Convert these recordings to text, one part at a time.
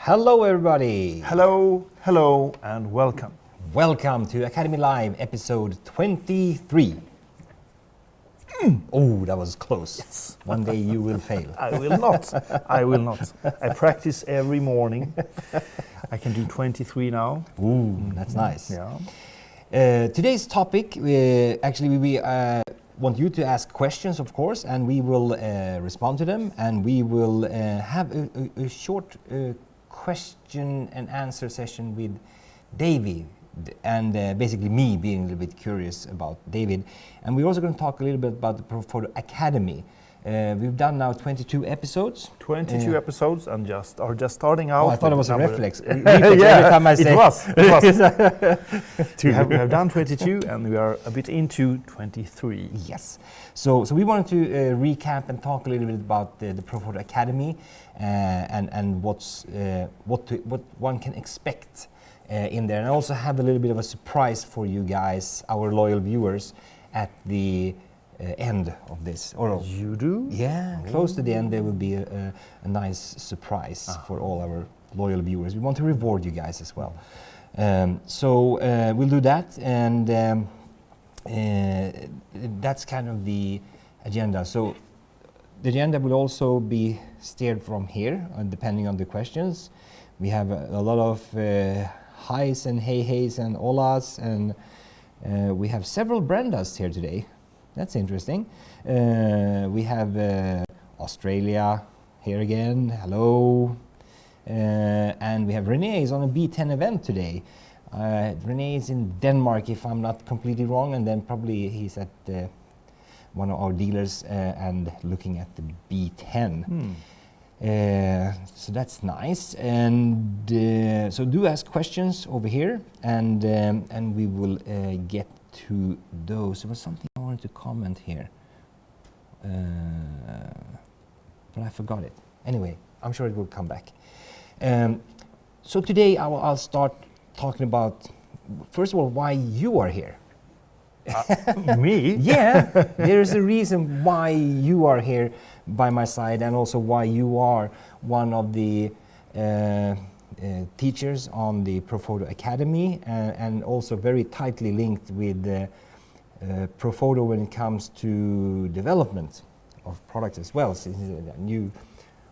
Hello everybody! Hello, and welcome. Welcome to Academy Live episode 23. Oh, that was close. Yes. One day you will fail. I will not. I practice every morning. I can do 23 now. Ooh, that's nice. Yeah. Today's topic, we want you to ask questions, of course, and we will respond to them, and we will have a short question and answer session with David, and basically me being a little bit curious about David. And we're also going to talk a little bit about the Profoto Academy. We've done now 22 episodes. 22 episodes and just starting out. Oh, I thought it was a reflex. Yeah, Every time I say it was. we have done 22 and we are a bit into 23. Yes. So we wanted to recap and talk a little bit about the Profoto Academy and what one can expect in there, and I also have a little bit of a surprise for you guys, our loyal viewers, at the end of this. Or you do? Yeah, close to the end there will be a nice surprise for all our loyal viewers. We want to reward you guys as well. So we'll do that, and that's kind of the agenda. So the agenda will also be steered from here, depending on the questions. We have a lot of highs and hey-heys and holas, and we have several Brendas here today. That's interesting. We have Australia here again. Hello. And we have Renee is on a B10 event today. Renee is in Denmark, if I'm not completely wrong, and then probably he's at one of our dealers and looking at the B10. So that's nice, and so do ask questions over here, and we will get to those. There was something I wanted to comment here, but I forgot it. Anyway, I'm sure it will come back. So today I'll start talking about, first of all, why you are here. Me? Yeah, there's a reason why you are here by my side, and also why you are one of the teachers on the Profoto Academy, and also very tightly linked with Profoto when it comes to development of products as well. So you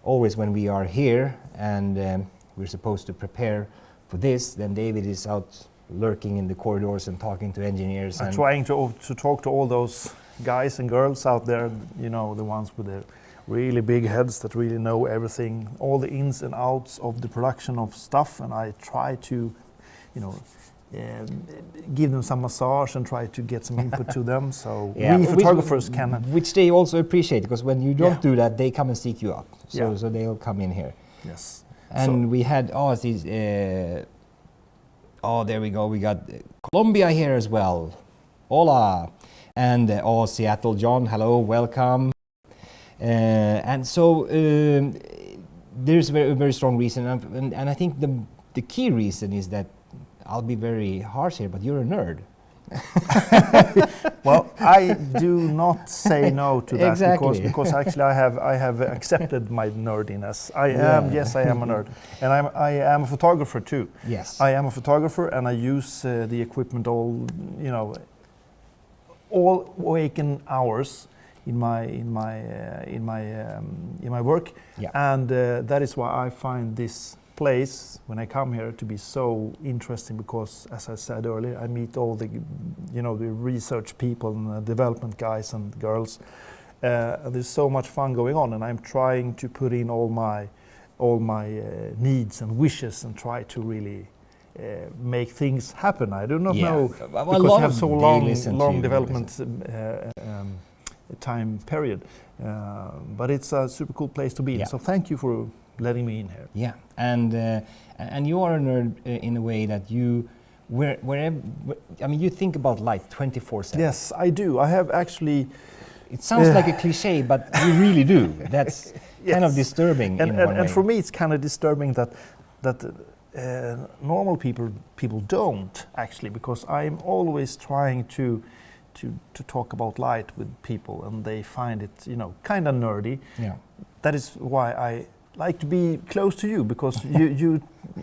always, when we are here and we're supposed to prepare for this, then David is out lurking in the corridors and talking to engineers. I'm trying to talk to all those guys and girls out there, you know, the ones with the really big heads that really know everything, all the ins and outs of the production of stuff, and I try to, you know, give them some massage and try to get some input to them, so we photographers can... Which they also appreciate, because when you don't do that, they come and seek you up, so they'll come in here. Yes. And so we had, there we go, we got Colombia here as well. Hola. And Seattle John, hello, welcome. And so there's a very strong reason, and I think the key reason is that, I'll be very harsh here, but you're a nerd. Well, I do not say no to that. Exactly. because actually I have accepted my nerdiness. I am a nerd, and I am a photographer too. Yes, I am a photographer, and I use the equipment all waking hours in my work, and that is why I find this place when I come here to be so interesting, because, as I said earlier, I meet all the the research people and the development guys and girls. There's so much fun going on, and I'm trying to put in all my needs and wishes and try to really make things happen. I do not know, because we have so long development time period, but it's a super cool place to be in. So thank you for letting me in here. Yeah, and you are a nerd in a way that you, wherever, I mean, you think about light 24/7. Yes, I do. I have actually. It sounds like a cliche, but you really do. That's kind of disturbing in one way. And for me, it's kind of disturbing that normal people don't actually, because I'm always trying to talk about light with people, and they find it kind of nerdy. Yeah. That is why I like to be close to you because you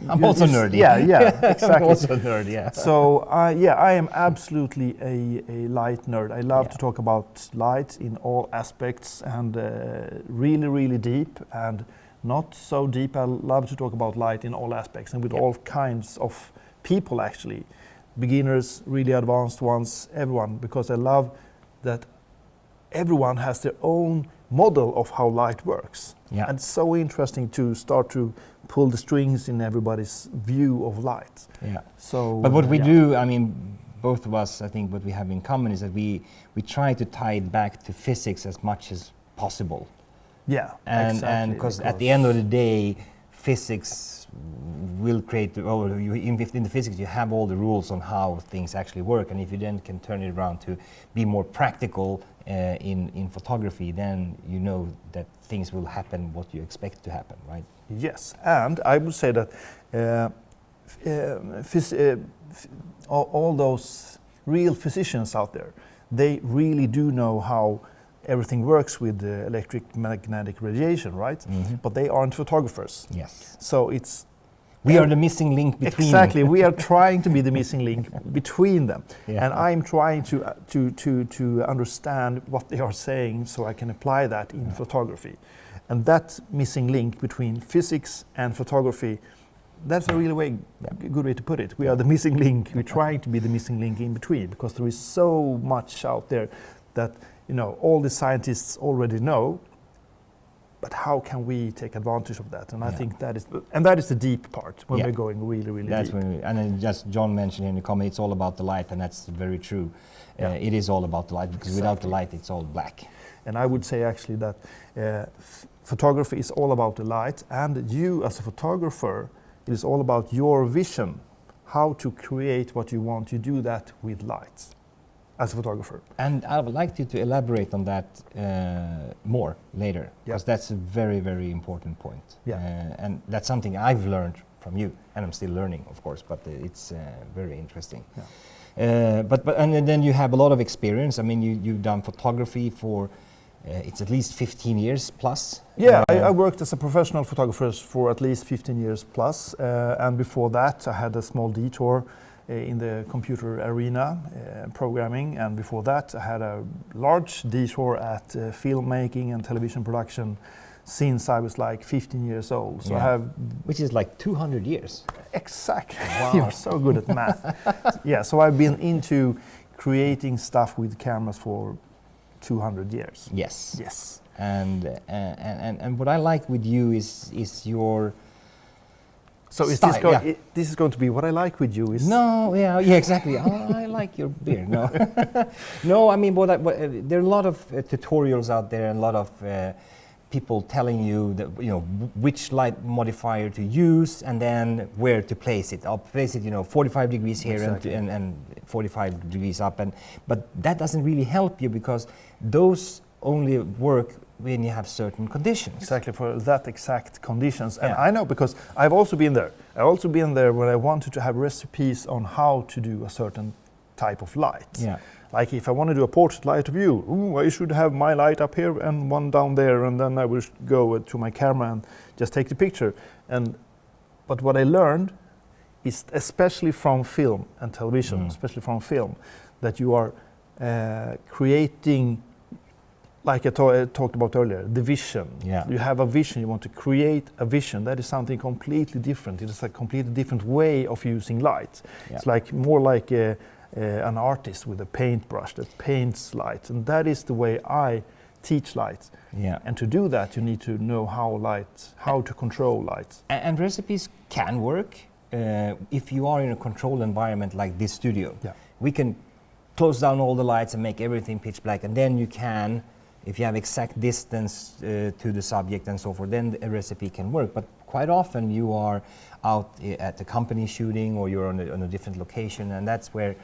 I'm also nerdy. Yeah, exactly. I'm also a nerd, yeah. So I am absolutely a light nerd. I love to talk about light in all aspects and really, really deep and not so deep. I love to talk about light in all aspects and with all kinds of people actually. Beginners, really advanced ones, everyone, because I love that everyone has their own model of how light works. Yeah. And it's so interesting to start to pull the strings in everybody's view of light. Yeah. So, but what we do, I mean, both of us, I think what we have in common is that we try to tie it back to physics as much as possible. Yeah, and exactly. And because at the end of the day, physics will create, in the physics you have all the rules on how things actually work, and if you then can turn it around to be more practical in photography, then you know that things will happen what you expect to happen, right? Yes, and I would say that all those real physicians out there, they really do know how everything works with the electromagnetic radiation, right? Mm-hmm. But they aren't photographers. Yes. So it's... We are the missing link between exactly, them. we are trying to be the missing link between them. Yeah. And I'm trying to understand what they are saying so I can apply that in photography. And that missing link between physics and photography, that's a really good way to put it. We are the missing link. We're trying to be the missing link in between because there is so much out there that all the scientists already know, but how can we take advantage of that? And I think that is the deep part when we're going really, really that's deep. And then just John mentioned in the comment, it's all about the light, and that's very true. Yeah. It is all about the light because without the light, it's all black. And I would say actually that photography is all about the light, and you as a photographer, it is all about your vision, how to create what you want. You do that with light as a photographer. And I would like you to elaborate on that more later, because that's a very, very important point. Yeah. And that's something I've learned from you, and I'm still learning, of course, but it's very interesting. Yeah. But then you have a lot of experience. I mean, you've done photography for it's at least 15 years plus. Yeah, I worked as a professional photographer for at least 15 years plus, and before that I had a small detour in the computer arena, programming, and before that I had a large detour at filmmaking and television production since I was like 15 years old. So I have, which is like 200 years. Exactly. Wow. You're so good at math. Yeah, so I've been into creating stuff with cameras for 200 years. Yes. Yes. And what I like with you is your so is style, this is going to be what I like with you is... No, yeah, exactly. I like your beard. No, no. I mean, there are a lot of tutorials out there, and a lot of people telling you that which light modifier to use, and then where to place it. I'll place it, 45 degrees here and 45 degrees up, but that doesn't really help you because those only work when you have certain conditions. Exactly, for that exact conditions. And I know because I've also been there. I've also been there when I wanted to have recipes on how to do a certain type of light. Yeah. Like if I want to do a portrait light of you, I should have my light up here and one down there, and then I will go to my camera and just take the picture. But what I learned is, especially from film and television, especially from film, that you are creating, like I talked about earlier, the vision. Yeah. You have a vision, you want to create a vision. That is something completely different. It is a completely different way of using light. Yeah. It's like more like an artist with a paintbrush that paints light. And that is the way I teach light. Yeah. And to do that, you need to know how to control light. And recipes can work if you are in a controlled environment like this studio. Yeah. We can close down all the lights and make everything pitch black, and then you can, if you have exact distance to the subject and so forth, then a recipe can work. But quite often you are out at the company shooting, or you're on a different location, and that's where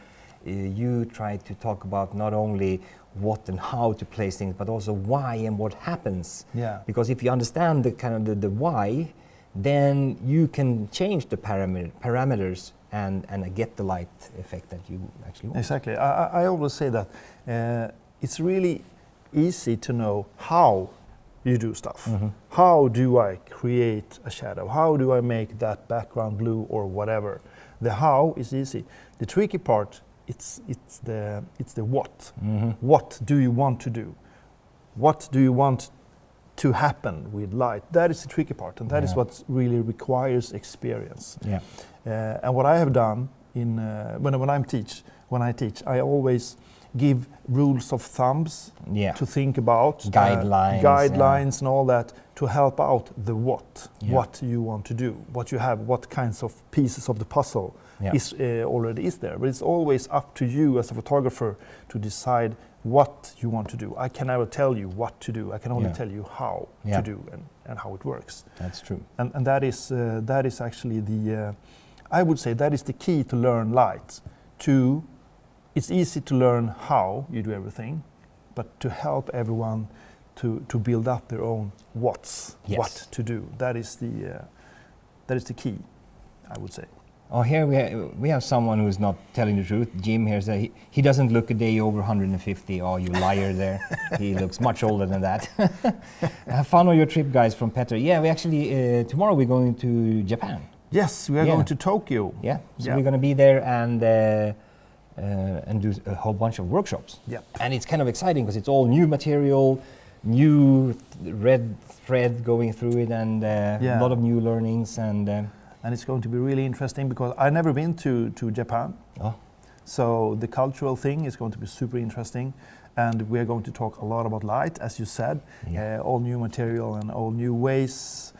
you try to talk about not only what and how to place things, but also why and what happens. Yeah. Because if you understand the kind of the why, then you can change the parameters and get the light effect that you actually want. Exactly. I always say that it's really easy to know how you do stuff. How do I create a shadow? How do I make that background blue or whatever? The how is easy. The tricky part, it's the what. What do you want to do? What do you want to happen with light? That is the tricky part, and that is what really requires experience. Yeah. And what I have done when I teach, I always give rules of thumbs to think about, guidelines and all that, to help out the what you want to do, what you have, what kinds of pieces of the puzzle already is there. But it's always up to you as a photographer to decide what you want to do. I can never tell you what to do. I can only tell you how to do and how it works. That's true. And that is actually I would say that is the key to learn light. It's easy to learn how you do everything, but to help everyone to build up their own what to do. That is the key, I would say. Oh, here we have someone who's not telling the truth. Jim here says he doesn't look a day over 150. Oh, you liar there. He looks much older than that. Have fun on your trip, guys, from Petter. Yeah, we actually, tomorrow we're going to Japan. Yes, we are going to Tokyo. Yeah, so we're going to be there and do a whole bunch of workshops. Yeah. And it's kind of exciting because it's all new material, new red thread going through it, and a lot of new learnings. And it's going to be really interesting because I've never been to Japan. Oh. So the cultural thing is going to be super interesting. And we're going to talk a lot about light, as you said, all new material and all new ways.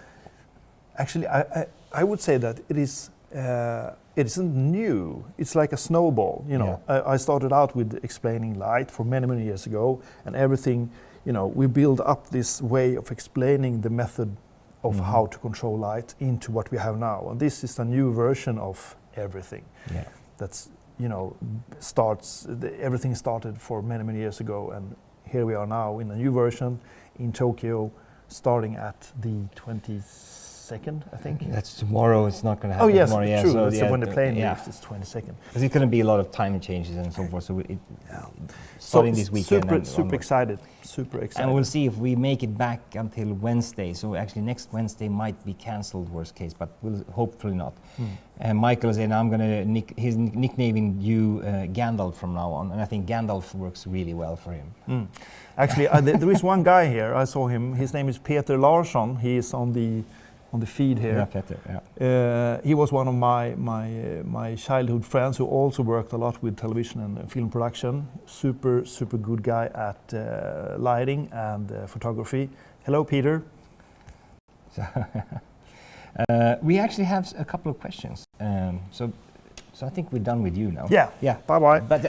Actually, I would say that it isn't new. It's like a snowball. I started out with explaining light for many, many years ago, and everything, we build up this way of explaining the method of how to control light into what we have now. And this is a new version of everything. Yeah. That's, everything started for many, many years ago, and here we are now in a new version in Tokyo, starting at the 22nd, I think. That's tomorrow. It's not going to happen tomorrow. Oh yes, true. So when the plane leaves, it's 22nd. Because it's going to be a lot of time changes and so forth. So starting this weekend. Super excited. And we'll see if we make it back until Wednesday. So actually next Wednesday might be cancelled, worst case, but we'll hopefully not. And Michael is saying I'm going to he's nicknaming you Gandalf from now on, and I think Gandalf works really well for him. Actually, there is one guy here. I saw him. His name is Peter Larsson. He is on the feed here. Yeah, Peter. Yeah. He was one of my childhood friends who also worked a lot with television and film production. Super good guy at lighting and photography. Hello, Peter. We actually have a couple of questions. So I think we're done with you now. Yeah. Bye. But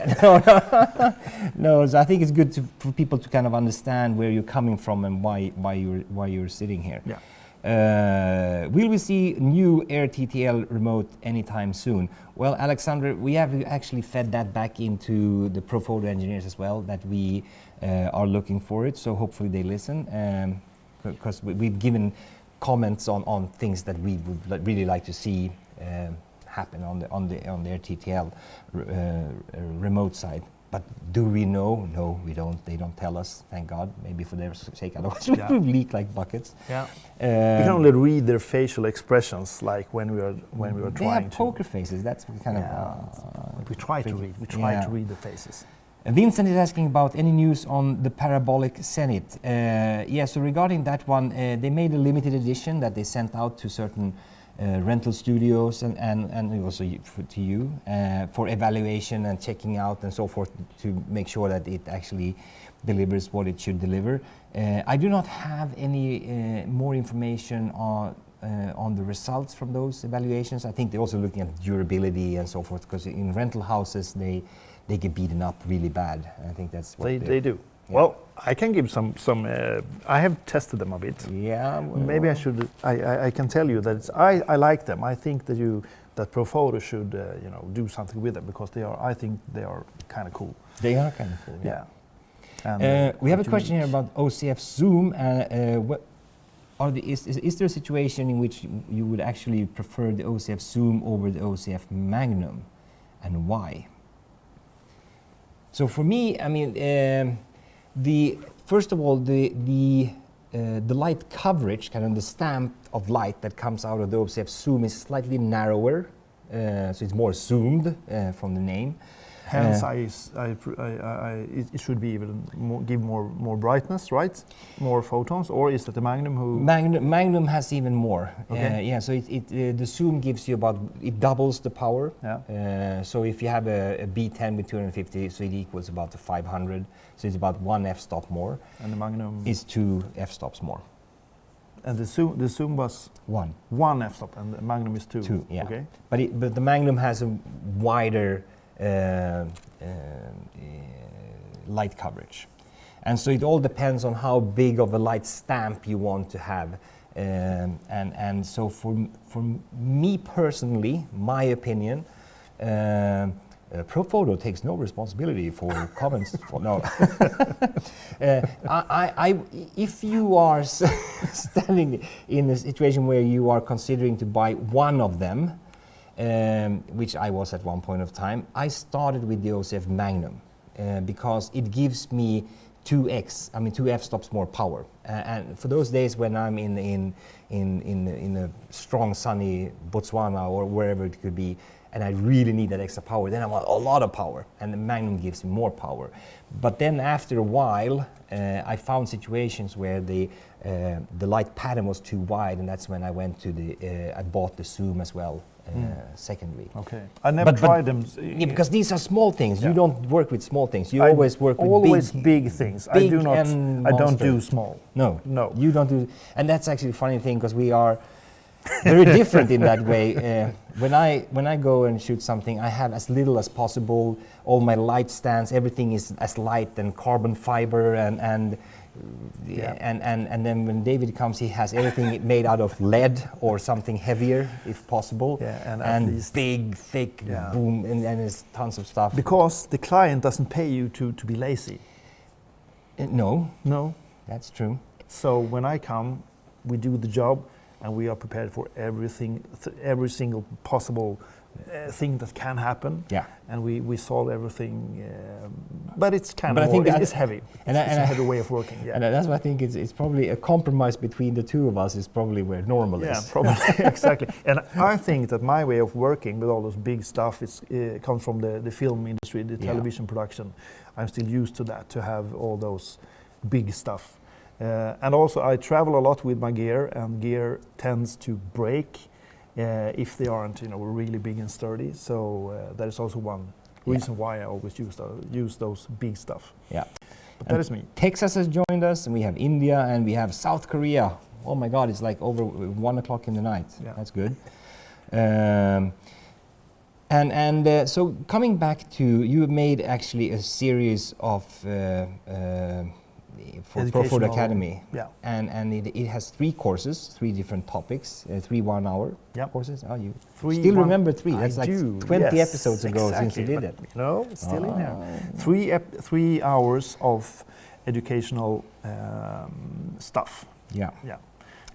no. So I think it's good for people to kind of understand where you're coming from and why you're sitting here. Yeah. Will we see new AirTTL remote anytime soon? Well, Alexander, we have actually fed that back into the Profoto engineers as well, that we are looking for it. So hopefully they listen, because we've given comments on things that we would really like to see happen on the AirTTL remote side. But do we know? No, we don't. They don't tell us, thank God. Maybe for their sake, otherwise we would leak like buckets. Yeah. We can only read their facial expressions, like when we were trying to. They have poker faces. That's kind of. We try to read. We try to read the faces. Vincent is asking about any news on the parabolic Zenith. So regarding that one, they made a limited edition that they sent out to certain rental studios and also to you for evaluation and checking out and so forth, to make sure that it actually delivers what it should deliver. I do not have any more information on the results from those evaluations. I think they're also looking at durability and so forth, because in rental houses they get beaten up really bad. I think that's what they do. Yeah. Well, I can give some. I have tested them a bit. Yeah. Well, maybe I should. I can tell you that I like them. I think that Profoto should do something with them, because I think they are kind of cool. They are kind of cool. Yeah. And we have a question here about OCF Zoom. Is there a situation in which you would actually prefer the OCF Zoom over the OCF Magnum, and why? So for me, I mean, first of all, the the light coverage, kind of the stamp of light that comes out of the OCF zoom is slightly narrower, so it's more zoomed from the name. Hence, it should be even more, give more brightness, right? More photons, or is it the Magnum who? Magnum has even more. Okay. Yeah, so the zoom gives you it doubles the power. Yeah. So if you have a B10 with 250, so it equals about 500. So it's about 1 f-stop more. And the Magnum is 2 f-stops more. And the zoom was 1. 1 f-stop, and the Magnum is 2. 2, yeah. Okay. But the Magnum has a wider light coverage, and so it all depends on how big of a light stamp you want to have, and so for me personally, my opinion, Profoto takes no responsibility for comments. No, if you are standing in a situation where you are considering to buy one of them, which I was at one point of time, I started with the OCF Magnum because it gives me 2 f-stops more power. And for those days when I'm in a strong sunny Botswana or wherever it could be, and I really need that extra power, then I want a lot of power, and the Magnum gives me more power. But then after a while, I found situations where the light pattern was too wide, and that's when I went to I bought the zoom as well. Secondly. Okay. I never tried them. Yeah, because these are small things. Yeah. You don't work with small things. You always work with big things. Big I don't do small. No. No. You don't do. And that's actually a funny thing because we are very different in that way. When I go and shoot something, I have as little as possible. All my light stands, everything is as light and carbon fiber and then when David comes, he has everything made out of lead or something heavier, if possible. Yeah, and big, thick, boom, and there's tons of stuff. Because the client doesn't pay you to be lazy. No, No. that's true. So when I come, we do the job, and we are prepared for everything, every single possible thing that can happen. Yeah. And we solve everything, but it's kind But of I think it's heavy. It's a heavy way of working. Yeah. And that's why I think it's probably a compromise between the two of us is probably where normal is. Yeah, probably exactly. And I think that my way of working with all those big stuff comes from the film industry, the television production. I'm still used to that, to have all those big stuff. And also I travel a lot with my gear, and gear tends to break if they aren't, really big and sturdy. So that is also one reason why I always use those big stuff. Yeah. But that is me. Texas has joined us, and we have India, and we have South Korea. Oh my God, it's like over 1 o'clock in the night. Yeah. That's good. So coming back to, you made actually a series of for Profoto Academy, and it has 3 courses, 3 different topics, 3 1-hour courses. Oh, you still remember 3? That's like 20 episodes ago since you did it. No, it's still in there. 3 hours of educational stuff. Yeah. Yeah.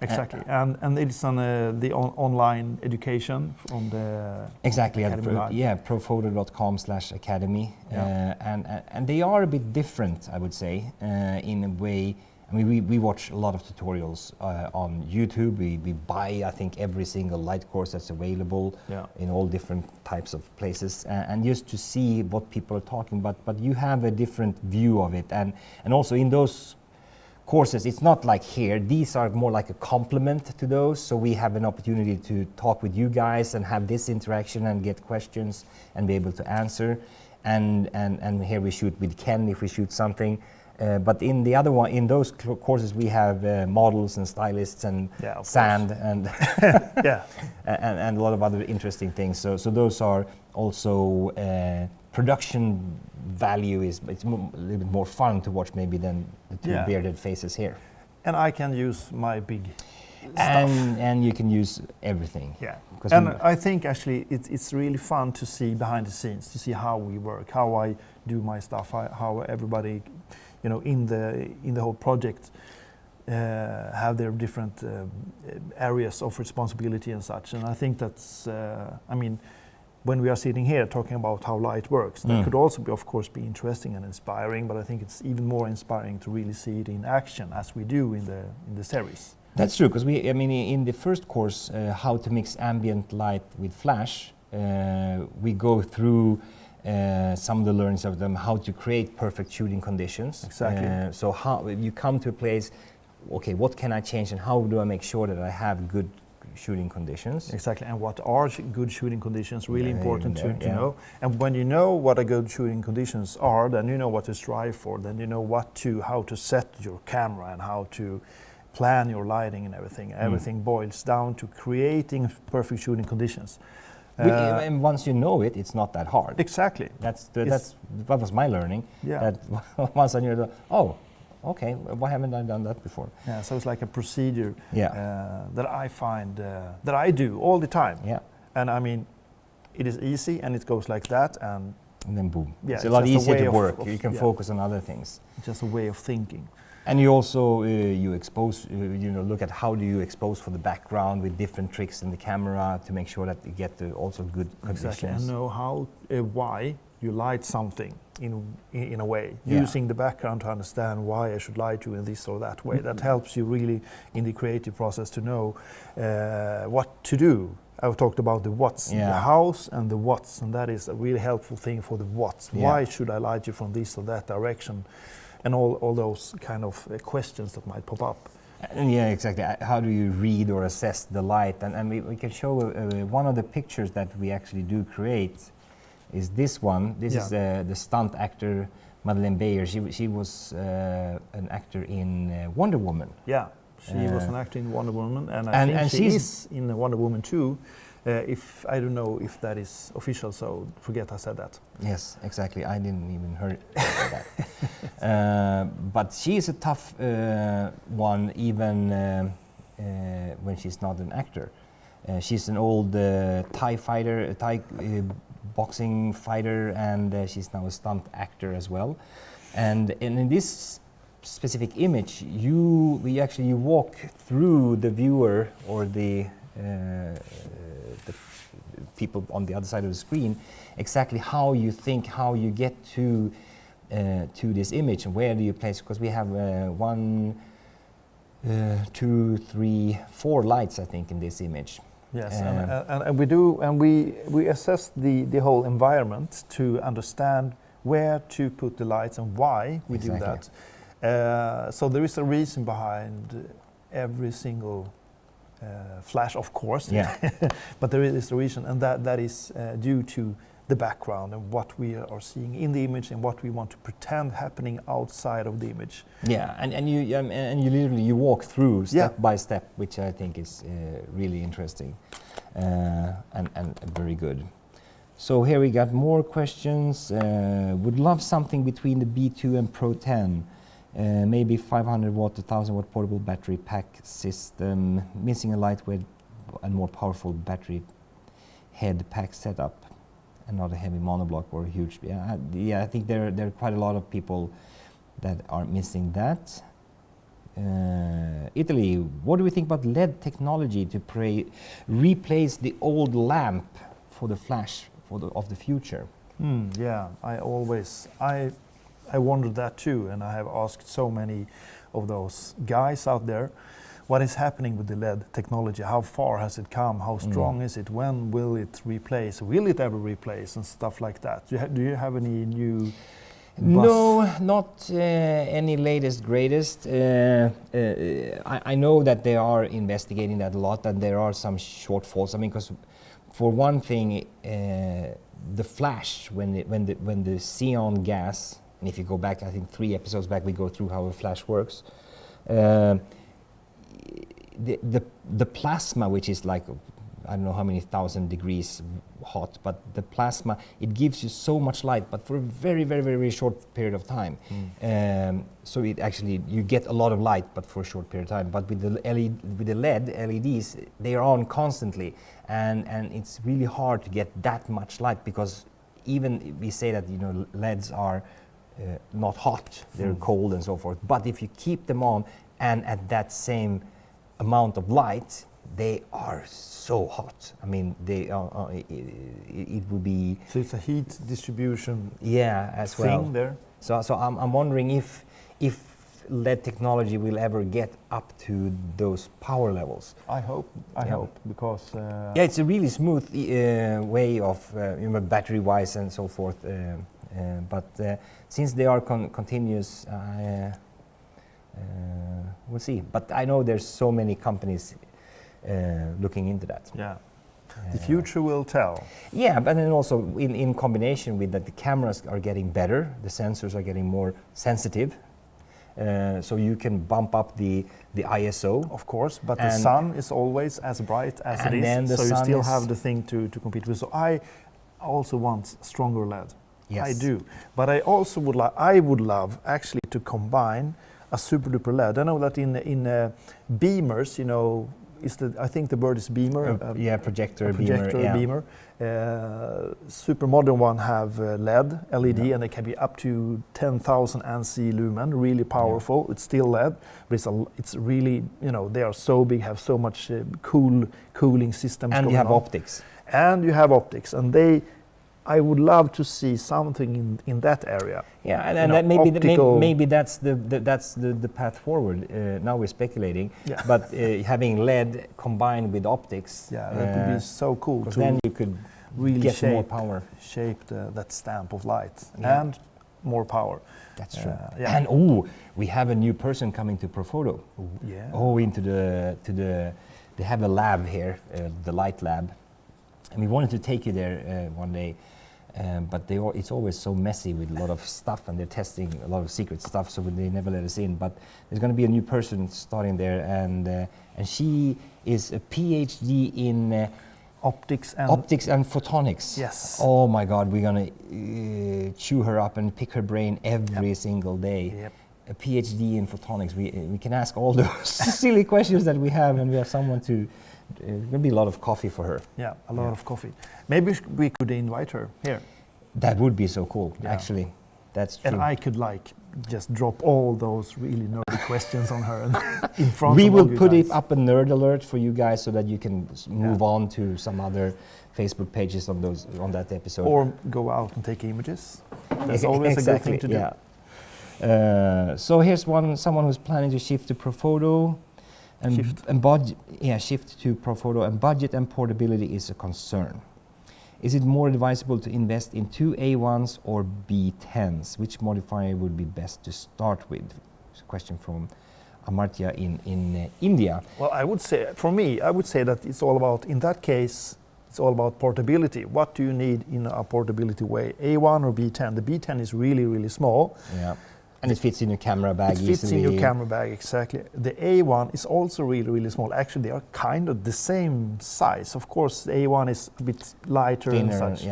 Exactly, and it's on the online education from the Academy Live. Profoto.com/academy, and they are a bit different, I would say, in a way. I mean, we watch a lot of tutorials on YouTube. We buy, I think, every single light course that's available in all different types of places, and just to see what people are talking about. But you have a different view of it, and also in those courses, it's not like here. These are more like a complement to those, so we have an opportunity to talk with you guys and have this interaction and get questions and be able to answer. And here we shoot with Ken if we shoot something. But in the other one, in those courses, we have models and stylists and sand and and a lot of other interesting things. So those are also production value it's a little bit more fun to watch maybe than the 2 bearded faces here. And I can use my big stuff. And you can use everything. Yeah. And I think actually it's really fun to see behind the scenes, to see how we work, how I do my stuff, how everybody, in the whole project have their different areas of responsibility and such. And I think that's, when we are sitting here talking about how light works, that could also be, of course, be interesting and inspiring. But I think it's even more inspiring to really see it in action, as we do in the series. That's true, because in the first course, how to mix ambient light with flash, we go through some of the learnings of them, how to create perfect shooting conditions. Exactly. So how you come to a place, okay, what can I change and how do I make sure that I have good shooting conditions? Exactly, and what are good shooting conditions? Really important to yeah. know. And when you know what a good shooting conditions are, then you know what to strive for. Then you know how to set your camera and how to plan your lighting and everything. Everything boils down to creating perfect shooting conditions. And once you know it, it's not that hard. Exactly. That was my learning. Yeah. That once I knew it, oh, okay, why haven't I done that before? Yeah, so it's like a procedure Yeah. that I find that I do all the time. Yeah. And I mean, it is easy and it goes like that, and then boom. Yeah, it's a lot just a easier way to of- work. of- You can yeah. focus on other things. just a way of thinking. And you also you expose, look at how do you expose for the background with different tricks in the camera to make sure that you get the also good conditions. Exactly, and know how, why you light something in a way, Yeah. using the background to understand why I should light you in this or that way. That helps you really in the creative process to know what to do. I've talked about the what's, Yeah. the hows and the what's, and that is a really helpful thing for the what's. Yeah. Why should I light you from this or that direction? And all those kind of questions that might pop up. And yeah, exactly. How do you read or assess the light? And we can show one of the pictures that we actually do create is this one. This is the stunt actor Madeleine Bayer. She was an actor in Wonder Woman. Yeah, she was an actor in Wonder Woman, and I think she is in Wonder Woman 2. If I don't know if that is official, so forget I said that. Yes, exactly. I didn't even heard that. But she is a tough one, even when she's not an actor. She's an old Thai fighter, Thai boxing fighter, and she's now a stunt actor as well. And in this specific image, you walk through the viewer or the people on the other side of the screen, exactly how you think, how you get to this image, and where do you place? Because we have 1, 2, 3, 4 lights, I think, in this image. Yes, and we assess the whole environment to understand where to put the lights and why we do that. So there is a reason behind every single flash, of course. Yeah. But there is a reason, and that is due to the background and what we are seeing in the image and what we want to pretend happening outside of the image. Yeah, and you literally walk through step by step, which I think is really interesting and very good. So here we got more questions. Would love something between the B2 and Pro 10. Maybe 500 watt, 1000 watt portable battery pack system, missing a lightweight and more powerful battery head pack setup, and not a heavy monoblock or a huge. I think there are quite a lot of people that are missing that. Italy, what do we think about LED technology to replace the old lamp for the flash of the future? Yeah, I wondered that too, and I have asked so many of those guys out there, what is happening with the LED technology? How far has it come? How strong is it? When will it replace? Will it ever replace? And stuff like that. Do you have any new No, not any latest greatest. I know that they are investigating that a lot, and there are some shortfalls. I mean, because for one thing, the flash when the xenon gas, and if you go back, I think 3 episodes back, we go through how a flash works. The plasma, which is like, I don't know how many thousand degrees hot, but the plasma, it gives you so much light, but for a very, very, very, very short period of time. So it actually, you get a lot of light, but for a short period of time. But with the LEDs, they are on constantly, and it's really hard to get that much light, because even we say that LEDs are not hot, they're cold and so forth. But if you keep them on and at that same amount of light, they are so hot. I mean, they are, it would be... So it's a heat distribution as thing well. there. So I'm wondering if LED technology will ever get up to those power levels. I hope, because... It's a really smooth way of, battery-wise and so forth. But since they are continuous, we'll see. But I know there's so many companies looking into that. Yeah. The future will tell. Yeah, but then also in combination with that, the cameras are getting better, the sensors are getting more sensitive, so you can bump up the ISO. Of course, but the sun is always as bright as it is, so you still have the thing to compete with. So I also want stronger LED. Yes. I do, but I also would love actually to combine a super duper LED. I know that in beamers, I think the word is beamer. Projector beamer. Super modern one have LED, and they can be up to 10,000 ANSI lumen, really powerful. It's still LED, but it's really, they are so big, have so much cooling systems. And you have optics. And you have optics, and I would love to see something in that area. Yeah, and that maybe that's the path forward. Now we're speculating, but having LED combined with optics, that would be so cool. Because then you could really get more power, shape that stamp of light, and more power. That's true. And we have a new person coming to Profoto. Into the they have a lab here, the light lab, and we wanted to take you there one day. But it's always so messy with a lot of stuff, and they're testing a lot of secret stuff, so they never let us in. But there's going to be a new person starting there, and she is a PhD in optics and photonics. Yes. Oh my God, we're going to chew her up and pick her brain every single day. Yep. A PhD in photonics. We can ask all those silly questions that we have, and we have someone to. There's going to be a lot of coffee for her. Yeah, a lot of coffee. Maybe we could invite her here. That would be so cool, actually. That's true. And I could just drop all those really nerdy questions on her in front we of will you put guys. it up a nerd alert for you guys so that you can move on to some other Facebook pages on that episode. Or go out and take images. That's always a good thing to do. Yeah. So here's someone who's planning to shift to Profoto. Shift to Profoto, and budget and portability is a concern. Is it more advisable to invest in two A1s or B10s? Which modifier would be best to start with? It's a question from Amartya in India. Well, I would say that it's all about, in that case, it's all about portability. What do you need in a portability way? A1 or B10? The B10 is really, really small. Yeah. And it fits in your camera bag easily. It fits in your camera bag, exactly. The A1 is also really, really small. Actually, they are kind of the same size. Of course, the A1 is a bit lighter, thinner, and such.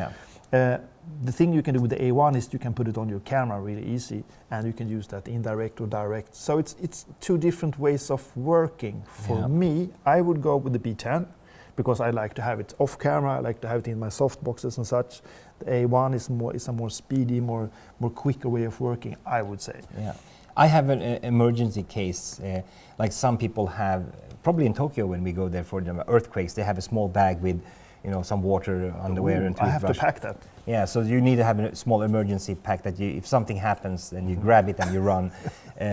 The thing you can do with the A1 is you can put it on your camera really easy, and you can use that indirect or direct. So it's two different ways of working. For me, I would go with the B10, because I like to have it off camera. I like to have it in my soft boxes and such. The A1 is a more speedy, more quicker way of working, I would say. Yeah, I have an emergency case, like some people have. Probably in Tokyo, when we go there for the earthquakes, they have a small bag with, some water, underwear, and toothbrush. I have to pack that. Yeah, so you need to have a small emergency pack that if something happens, then you grab it and you run.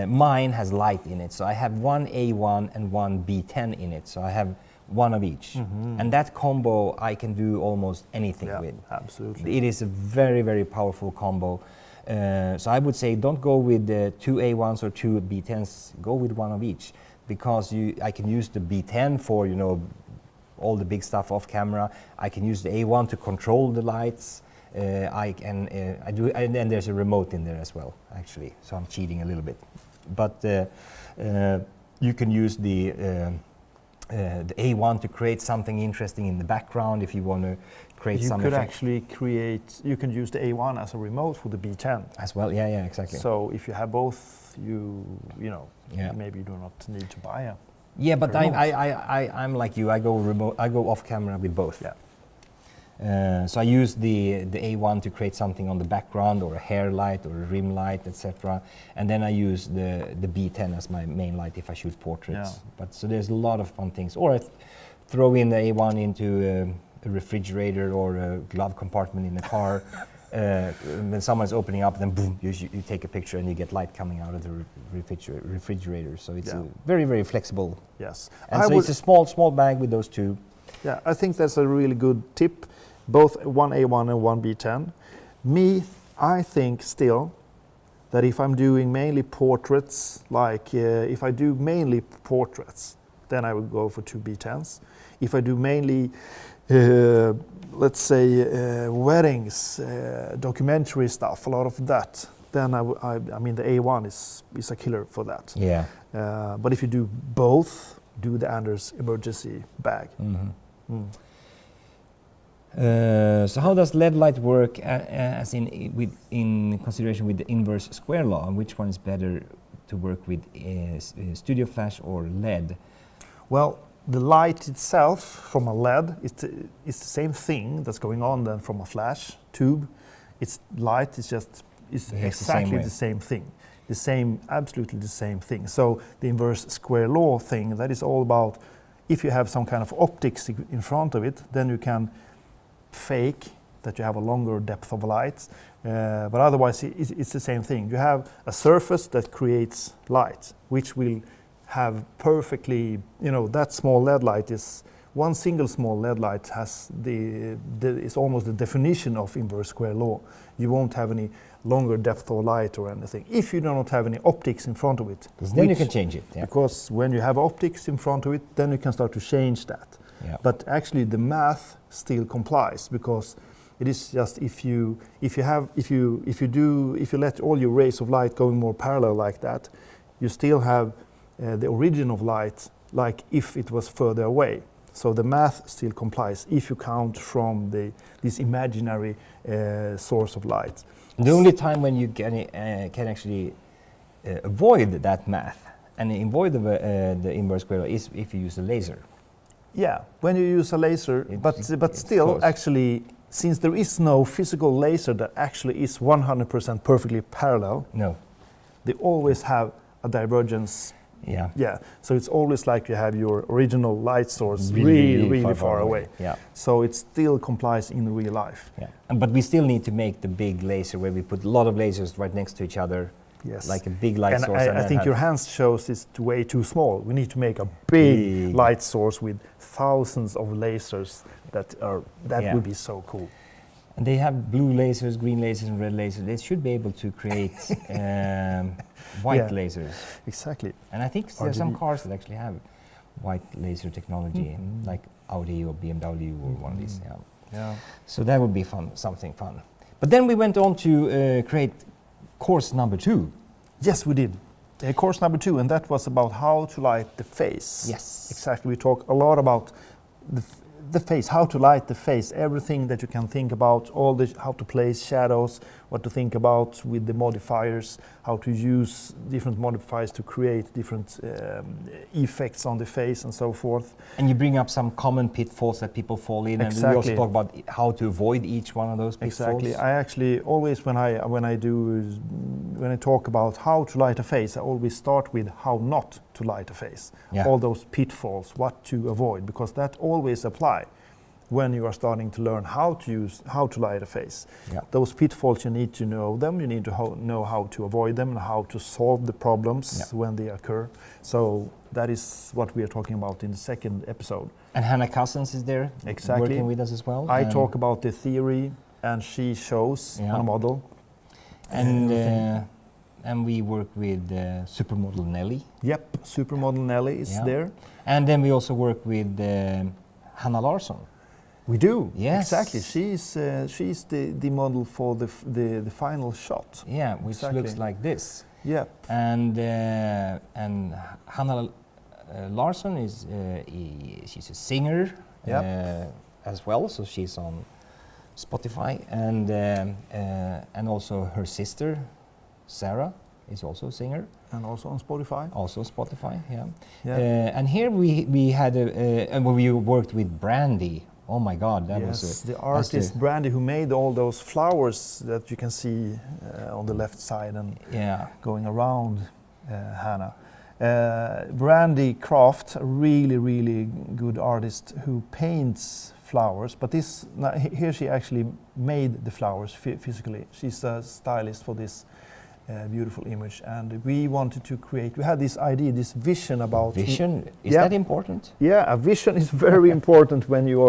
Mine has light in it, so I have one A1 and one B10 in it. So I have one of each. And that combo I can do almost anything with. Absolutely. It is a very, very powerful combo. So I would say don't go with two A1s or two B10s, go with one of each, because I can use the B10 for, all the big stuff off camera. I can use the A1 to control the lights. And then there's a remote in there as well, actually. So I'm cheating a little bit. But you can use the A1 to create something interesting in the background if you want to create some effect. You can use the A1 as a remote for the B10. As well, yeah, exactly. So if you have both, maybe you do not need to buy a Yeah, but I'm like you, I go off camera with both. Yeah. So I use the A1 to create something on the background, or a hair light, or a rim light, etc. And then I use the B10 as my main light if I shoot portraits. Yeah. But so there's a lot of fun things. Or throw in the A1 into a refrigerator or a glove compartment in a car. When someone's opening up, then boom, you take a picture and you get light coming out of the refrigerator. So it's a very, very flexible. Yes. And so it's a small bag with those two. Yeah, I think that's a really good tip, both one A1 and one B10. I think still that if I'm doing mainly portraits, like if I do mainly portraits, then I would go for two B10s. If I do mainly let's say weddings, documentary stuff, a lot of that, then I mean the A1 is a killer for that. Yeah. But if you do both, do the Anders emergency bag. Mm-hmm. So how does LED light work as in consideration with the inverse square law? Which one is better to work with, studio flash or LED? Well, the light itself from a LED is the same thing that's going on then from a flash tube. It's light is exactly the same thing. Absolutely the same thing. So the inverse square law thing, that is all about if you have some kind of optics in front of it, then you can fake that you have a longer depth of light. But otherwise it's the same thing. You have a surface that creates light, which will have perfectly, that small LED light is, one single small LED light has is almost the definition of inverse square law. You won't have any longer depth of light or anything if you do not have any optics in front of it. Because then you can change it. Yeah. Because when you have optics in front of it, then you can start to change that. Yeah. But actually the math still complies, because it is just if you let all your rays of light going more parallel like that, you still have the origin of light like if it was further away. So the math still complies if you count from this imaginary source of light. The only time when you can actually avoid that math and avoid the inverse square law is if you use a laser. Yeah, when you use a laser, but still, close. Actually, since there is no physical laser that actually is 100% perfectly parallel, no, they always have a divergence. Yeah. So it's always like you have your original light source really far away. Yeah. So it still complies in real life. Yeah. But we still need to make the big laser where we put a lot of lasers right next to each other. Yes. Like a big light source. And I think your hands shows it's way too small. We need to make a big light source with thousands of lasers that would be so cool. And they have blue lasers, green lasers, and red lasers. They should be able to create white lasers. Exactly. And I think there are some cars that actually have white laser technology, like Audi or BMW or one of these. Yeah. So that would be something fun. But then we went on to create course number 2. Yes, we did. Course number 2, and that was about how to light the face. Yes. Exactly. We talk a lot about the face, how to light the face, everything that you can think about, how to place shadows, what to think about with the modifiers, how to use different modifiers to create different effects on the face and so forth. And you bring up some common pitfalls that people fall in, exactly. And we also talk about how to avoid each one of those pitfalls. Exactly. I actually always, when I talk about how to light a face, I always start with how not to light a face. Yeah. All those pitfalls, what to avoid, because that always apply when you are starting to learn how to light a face. Yeah. Those pitfalls, you need to know them, you need to know how to avoid them and how to solve the problems when they occur. So that is what we are talking about in the second episode. And Hannah Cousins is there working with us as well. I talk about the theory and she shows on a model. And we work with supermodel Nelly. Yep, supermodel Nelly is there. And then we also work with Hannah Larsson. We do. Yes. Exactly. She's the model for the final shot. Yeah, which looks like this. Yeah. And Hannah Larsson is she's a singer as well, so she's on Spotify, and also her sister Sarah is also a singer. And also on Spotify. Also Spotify, yeah. And here we had we worked with Brandy. Oh my God, that was the artist Brandy who made all those flowers that you can see on the left side and going around Hannah. Randy Kraft, a really, really good artist who paints flowers, but here she actually made the flowers physically. She's a stylist for this beautiful image, and we wanted to create, we had this idea, this vision about... Vision? Is that important? Yeah, a vision is very important when you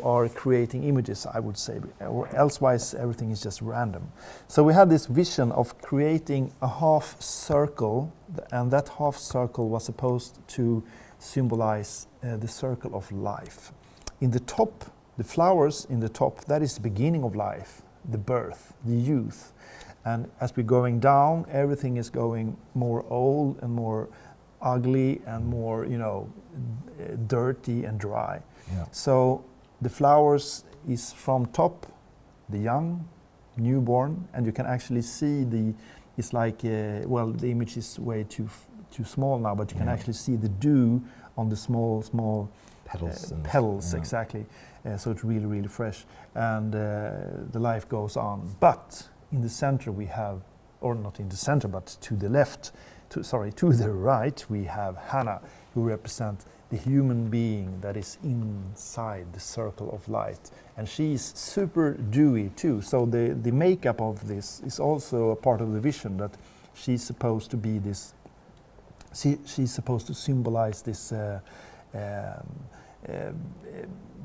are creating images, I would say, or elsewise everything is just random. So we had this vision of creating a half circle, and that half circle was supposed to symbolize the circle of life. In the top, the flowers in the top, that is the beginning of life, the birth, the youth. And as we're going down, everything is going more old and more ugly and more, dirty and dry. Yeah. So the flowers is from top, the young, newborn, and you can actually see it's like, the image is way too small now, but you can actually see the dew on the small petals, exactly. So it's really, really fresh, and the life goes on. But in the center we have, or not in the center, but to the left, to the right, we have Hannah, who represents the human being that is inside the circle of light. And she's super dewy too. So the makeup of this is also a part of the vision, that she's supposed to be this, she's supposed to symbolize this,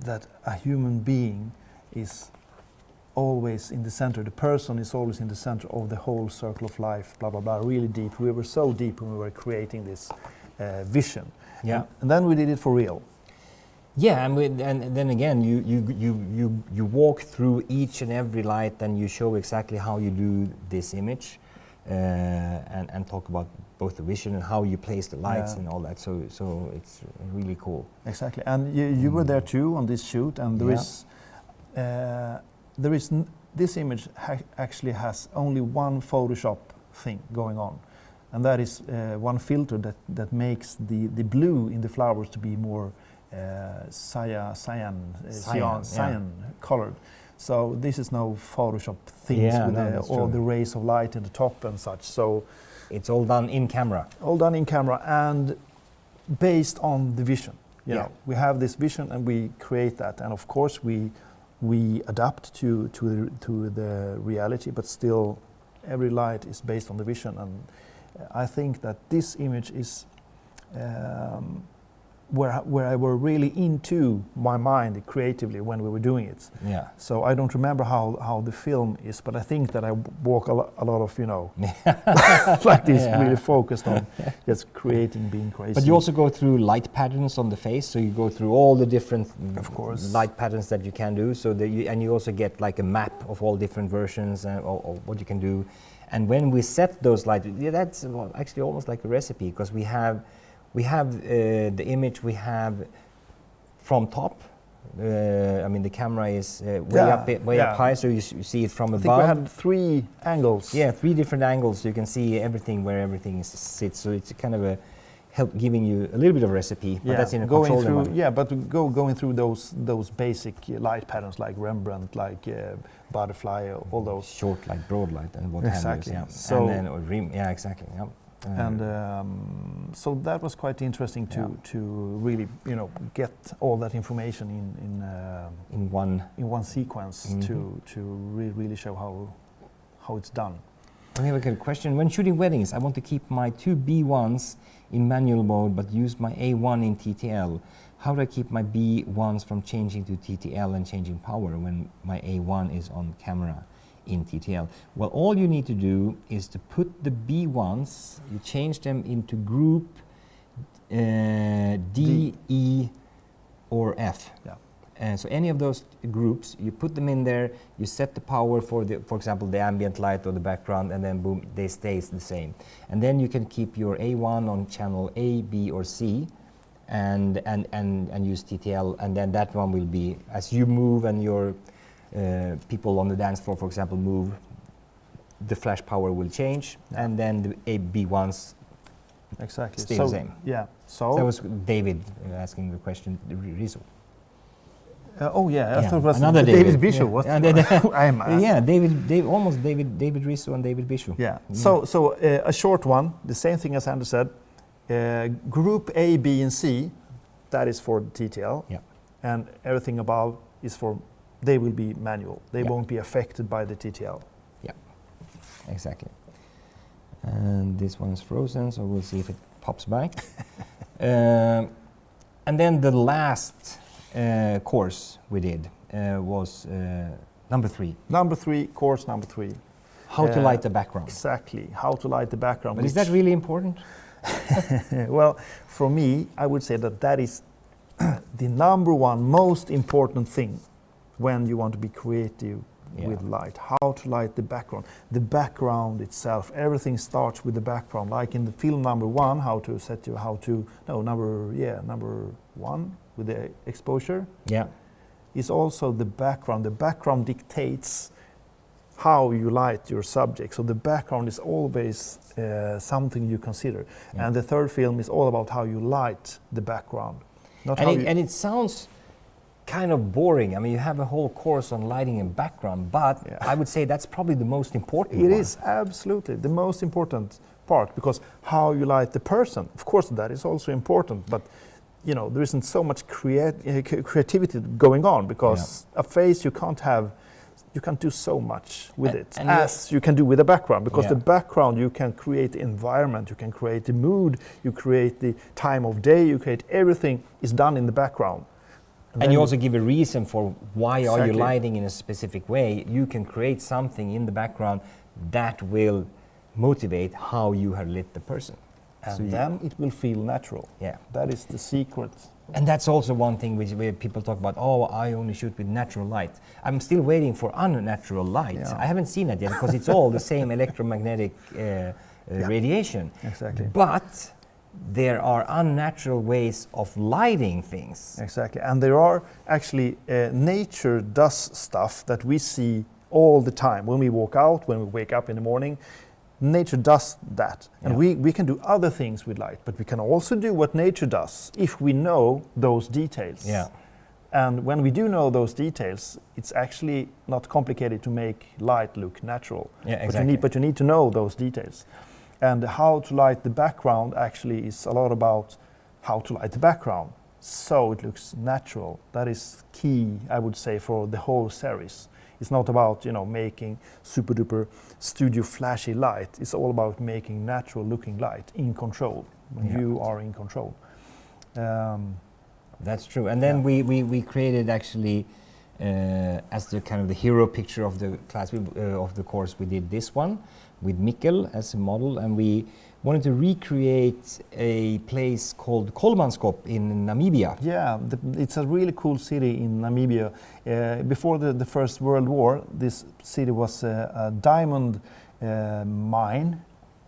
that a human being is always in the center, the person is always in the center of the whole circle of life, blah, blah, blah, really deep. We were so deep when we were creating this vision. Yeah. And then we did it for real. Yeah, and then again, you walk through each and every light, and you show exactly how you do this image, and talk about both the vision and how you place the lights and all that. So it's really cool. Exactly, and you were there too on this shoot, and this image actually has only one Photoshop thing going on, and that is one filter that makes the blue in the flowers to be more cyan colored. So this is no Photoshop things with all the rays of light in the top and such. So it's all done in camera. All done in camera and based on the vision. You know, we have this vision and we create that, and of course we adapt to the reality, but still every light is based on the vision. And I think that this image is where I were really into my mind creatively when we were doing it. Yeah. So I don't remember how the film is, but I think that I walk a lot of, like this, really focused on just creating, being crazy. But you also go through light patterns on the face, so you go through all the different light patterns that you can do. So and you also get like a map of all different versions of what you can do. And when we set those lights, that's actually almost like a recipe, because we have the image we have from top. The camera is way up high, so you see it from above. I think we had 3 angles. Yeah, 3 different angles, so you can see everything where everything sits. So it's kind of a help giving you a little bit of recipe, but that's in a controlled environment. Yeah, but going through those basic light patterns like Rembrandt, like butterfly, all those short light, broad light, and what have you. Yeah. So and then exactly. Yeah. And so that was quite interesting to really get all that information in one sequence to really show how it's done. I have a question. When shooting weddings, I want to keep my 2 B1s in manual mode but use my A1 in TTL. How do I keep my B1s from changing to TTL and changing power when my A1 is on camera in TTL? Well, all you need to do is to put the B1s, you change them into group D, E, or F. Yeah. And so any of those groups, you put them in there, you set the power for example, the ambient light or the background, and then boom, they stay the same. And then you can keep your A1 on channel A, B, or C, and use TTL, and then that one will be, as you move and your people on the dance floor, for example, move, the flash power will change, and then the B1s stay the same. Yeah. So that was David asking the question. Oh yeah, I Yeah, thought it was another David Bishop. What? Yeah, David Risso and David Bishop. Yeah. So a short one. The same thing as Anders said. Group A, B, and C, that is for detail. Yeah. And everything above is for. They will be manual. They Yeah. won't be affected by the TTL. Yeah, exactly. And this one is frozen, so we'll see if it pops back. And then the last course we did was number 3. Number 3, course number 3. How to light the background. Exactly, how to light the background. But is that really important? Well, for me, I would say that is the number one most important thing when you want to be creative with light. How to light the background. The background itself, everything starts with the background. Like in the film number 1, number 1 with the exposure. Yeah. Is also the background. The background dictates how you light your subject. So the background is always something you consider. Yeah. And the third film is all about how you light the background. And it sounds kind of boring. I mean, you have a whole course on lighting and background, but I would say that's probably the most important one. It is absolutely the most important part, because how you light the person, of course, that is also important, but you know, there isn't so much creativity going on, because a face you can't do so much with it as you can do with a background, because the background you can create the environment, you can create the mood, you create the time of day, you create everything is done in the background. And you also give a reason for why are you lighting in a specific way. You can create something in the background that will motivate how you have lit the person. And so then it will feel natural. Yeah. That is the secret. And that's also one thing where people talk about, oh, I only shoot with natural light. I'm still waiting for unnatural light. Yeah. I haven't seen that yet, because it's all the same electromagnetic radiation. Exactly. But there are unnatural ways of lighting things. Exactly. And there are actually, nature does stuff that we see all the time. When we walk out, when we wake up in the morning, nature does that. And we can do other things with light, but we can also do what nature does if we know those details. Yeah. And when we do know those details, it's actually not complicated to make light look natural. Yeah, exactly. But you need to know those details. And how to light the background actually is a lot about how to light the background so it looks natural. That is key, I would say, for the whole series. It's not about, you know, making super duper studio flashy light. It's all about making natural looking light in control, when you are in control. That's true. And then we created actually, as the kind of the hero picture of the class, of the course, we did this one with Mikkel as a model, and we wanted to recreate a place called Kolmanskop in Namibia. Yeah, it's a really cool city in Namibia. Before the First World War, this city was a diamond mine,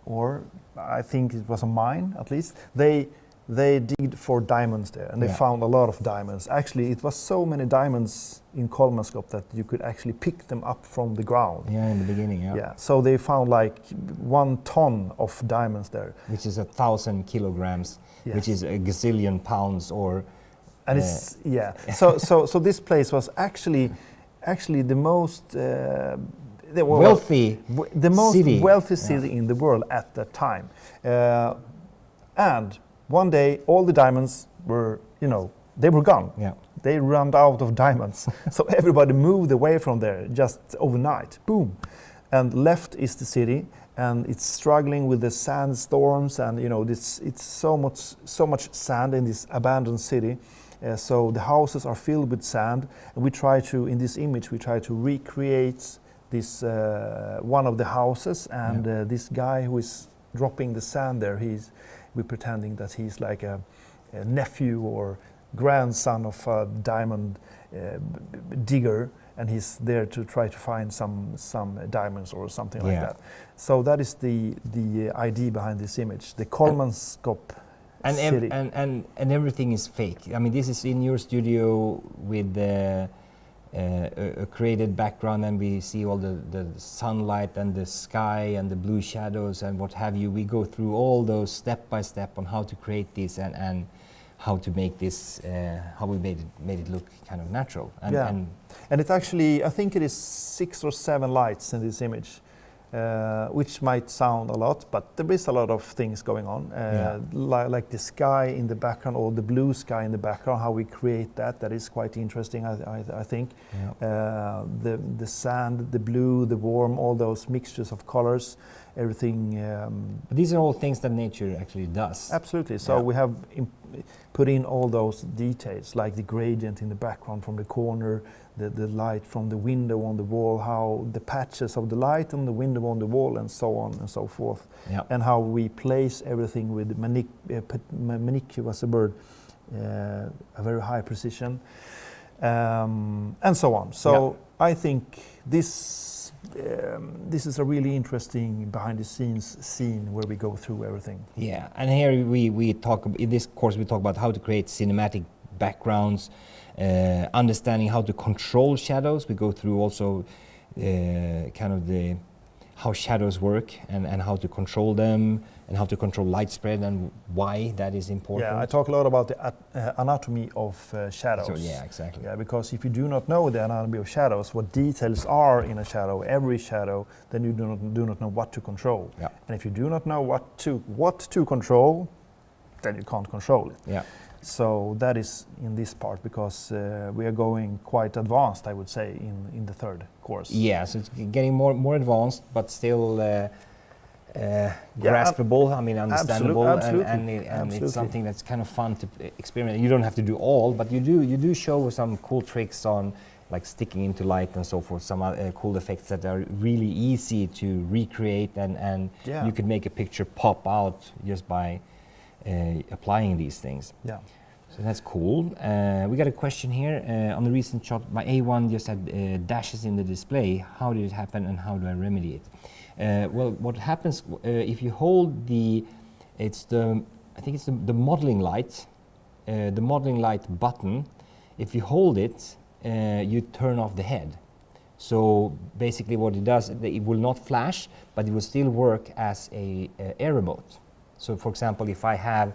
or I think it was a mine at least. They digged for diamonds there, and they found a lot of diamonds. Actually, it was so many diamonds in Kolmanskop that you could actually pick them up from the ground. Yeah, in the beginning, Yeah, so they found like 1 ton of diamonds there. Which is 1,000 kilograms, which is a gazillion pounds, or... And it's, so this place was actually the most... wealthy the most city. Wealthy city in the world at that time. And one day, all the diamonds were, they were gone. Yeah. They ran out of diamonds. So everybody moved away from there just overnight. Boom. And left is the city, and it's struggling with the sandstorms, and it's so much sand in this abandoned city. So the houses are filled with sand, and in this image, we try to recreate this one of the houses, and this guy who is dropping the sand there, we're pretending that he's like a nephew or grandson of a diamond digger, and he's there to try to find some diamonds or something like that. So that is the idea behind this image, the Kolmanskop city. And everything is fake. I mean, this is in your studio with a created background, and we see all the sunlight and the sky and the blue shadows and what have you. We go through all those step by step on how to create this and how to make this, how we made it look kind of natural. And it's actually, I think it is 6 or 7 lights in this image, which might sound a lot, but there is a lot of things going on, like the sky in the background, or the blue sky in the background, how we create that is quite interesting, I think. The sand, the blue, the warm, all those mixtures of colors, everything. But these are all things that nature actually does. Absolutely. So we have put in all those details, like the gradient in the background from the corner, the light from the window on the wall, how the patches of the light on the window on the wall, and so on and so forth. And how we place everything with manic was a word, a very high precision, and so on. So I think this is a really interesting behind the scenes scene where we go through everything. Yeah, and here we talk, in this course we talk about how to create cinematic backgrounds, understanding how to control shadows. We go through also kind of how shadows work and how to control them, and how to control light spread and why that is important. Yeah, I talk a lot about the anatomy of shadows. So, yeah, exactly. Yeah, because if you do not know the anatomy of shadows, what details are in a shadow, every shadow, then you do not know what to control. Yeah. And if you do not know what to control, then you can't control it. Yeah. So that is in this part, because we are going quite advanced, I would say, in the third course. Yeah, so it's getting more advanced, but still graspable. I mean, understandable, absolutely. and it's something that's kind of fun to experiment. You don't have to do all, but you do show some cool tricks on, like sticking into light and so forth. Some cool effects that are really easy to recreate, and you could make a picture pop out just by applying these things. Yeah. So that's cool. We got a question here. On the recent shot, my A1 just had dashes in the display. How did it happen, and how do I remedy it? Well, what happens if you hold I think it's the modeling light button. If you hold it, you turn off the head. So basically what it does, it will not flash, but it will still work as a air remote. So for example, if I have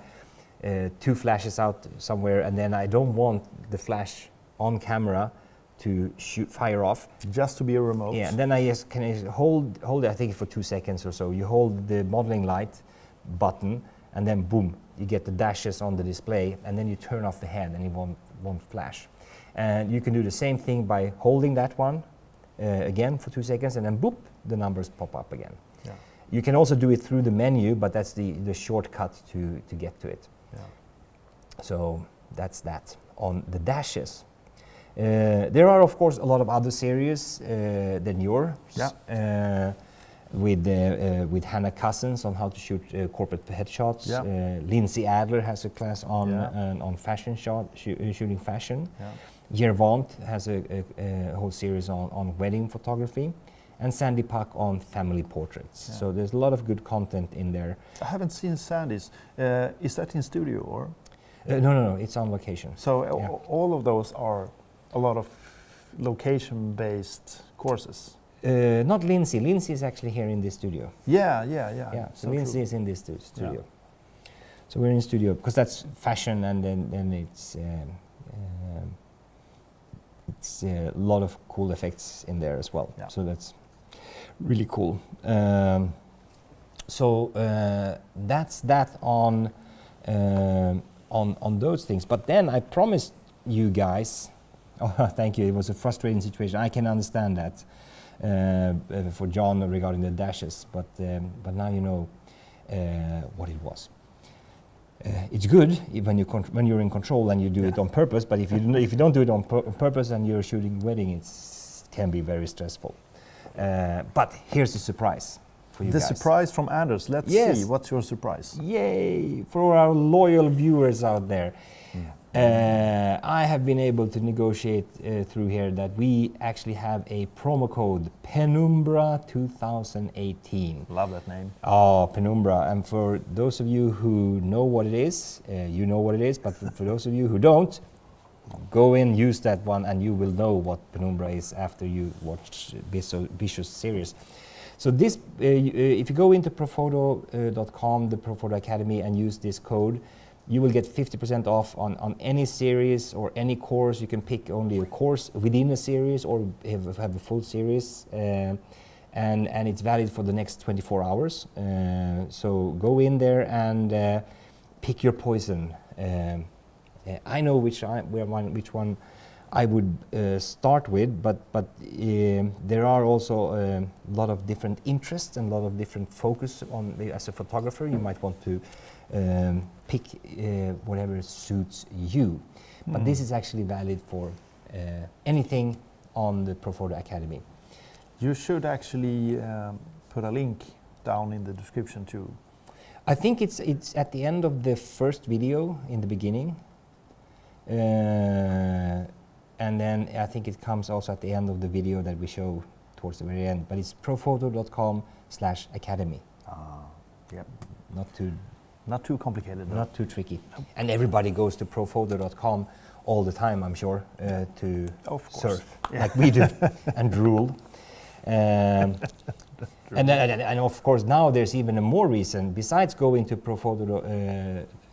2 flashes out somewhere, and then I don't want the flash on camera to fire off. Just to be a remote. Yeah, and then I just can hold it, I think for 2 seconds or so. You hold the modeling light button, and then boom, you get the dashes on the display, and then you turn off the head and it won't flash. And you can do the same thing by holding that one again for 2 seconds, and then boop, the numbers pop up again. Yeah. You can also do it through the menu, but that's the shortcut to get to it. Yeah. So that's that on the dashes. There are of course a lot of other series than yours. Yeah. With Hannah Cousins on how to shoot corporate headshots. Yeah. Lindsay Adler has a class on fashion shooting fashion. Yeah. Gervant has a whole series on wedding photography, and Sandy Puck on family portraits. Yeah. So there's a lot of good content in there. I haven't seen Sandy's. Is that in studio or? No, it's on location. So all of those are a lot of location-based courses. Not Lindsay. Lindsay is actually here in this studio. Yeah. So Lindsay is in this studio. Yeah. So we're in studio because that's fashion, and then it's a lot of cool effects in there as well. Yeah. So that's really cool. So that's that on those things. But then I promised you guys. Oh, thank you. It was a frustrating situation. I can understand that for John regarding the dashes, but now you know what it was. It's good when you're in control and you do it on purpose. But if you don't do it on purpose and you're shooting wedding, it can be very stressful. But here's the surprise for you guys. The surprise from Anders. Let's see. What's your surprise? Yay! For our loyal viewers out there. I have been able to negotiate through here that we actually have a promo code, Penumbra 2018. Love that name. Oh, Penumbra. And for those of you who know what it is, you know what it is. But for those of you who don't, go in, use that one, and you will know what Penumbra is after you watch Bisho's series. So this, if you go into Profoto.com, the Profoto Academy, and use this code, you will get 50% off on any series or any course. You can pick only a course within a series or have a full series. And it's valid for the next 24 hours. So go in there and pick your poison. I know which one I would start with, but there are also a lot of different interests and a lot of different focus on. As a photographer, you might want to pick whatever suits you. But this is actually valid for anything on the Profoto Academy. You should actually put a link down in the description too. I think it's at the end of the first video in the beginning. And then I think it comes also at the end of the video that we show towards the very end. But it's profoto.com/academy. Yep. Not too complicated. Not too tricky. And everybody goes to profoto.com all the time, I'm sure, to surf, like we do, and drool. And of course now there's even a more reason besides going to Profoto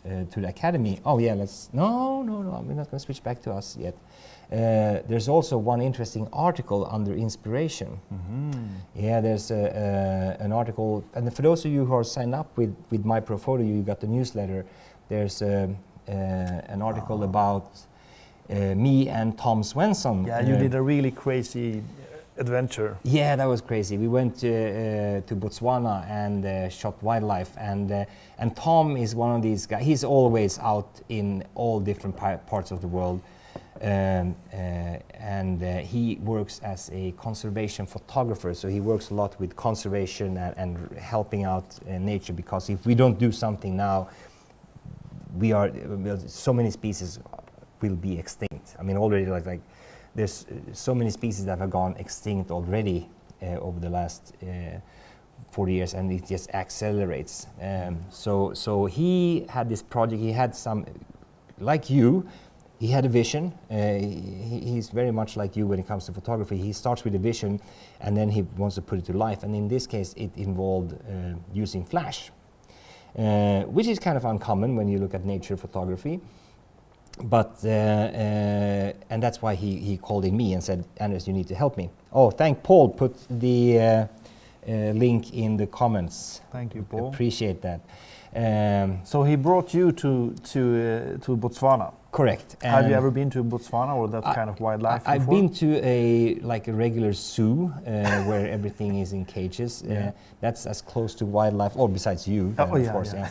to the Academy. Oh yeah, no, we're not going to switch back to us yet. There's also one interesting article under inspiration. Yeah, there's an article, and for those of you who are signed up with my Profoto, you got the newsletter. There's an article about me and Tom Svensson. Yeah, you did a really crazy adventure. Yeah, that was crazy. We went to Botswana and shot wildlife, and Tom is one of these guys. He's always out in all different parts of the world, and he works as a conservation photographer. So he works a lot with conservation and helping out nature, because if we don't do something now, so many species will be extinct. I mean, already like there's so many species that have gone extinct already over the last 40 years, and it just accelerates. So he had this project. He had some, like you, he had a vision. He's very much like you when it comes to photography. He starts with a vision, and then he wants to put it to life. And in this case, it involved using flash, which is kind of uncommon when you look at nature photography. But and that's why he called in me and said, Anders, you need to help me. Oh, thank Paul. Put the link in the comments. Thank you, Paul. Appreciate that. So he brought you to Botswana. Correct. Have you ever been to Botswana or that kind of wildlife? I've been to a regular zoo where everything is in cages. That's as close to wildlife, or besides you, of course. Yeah.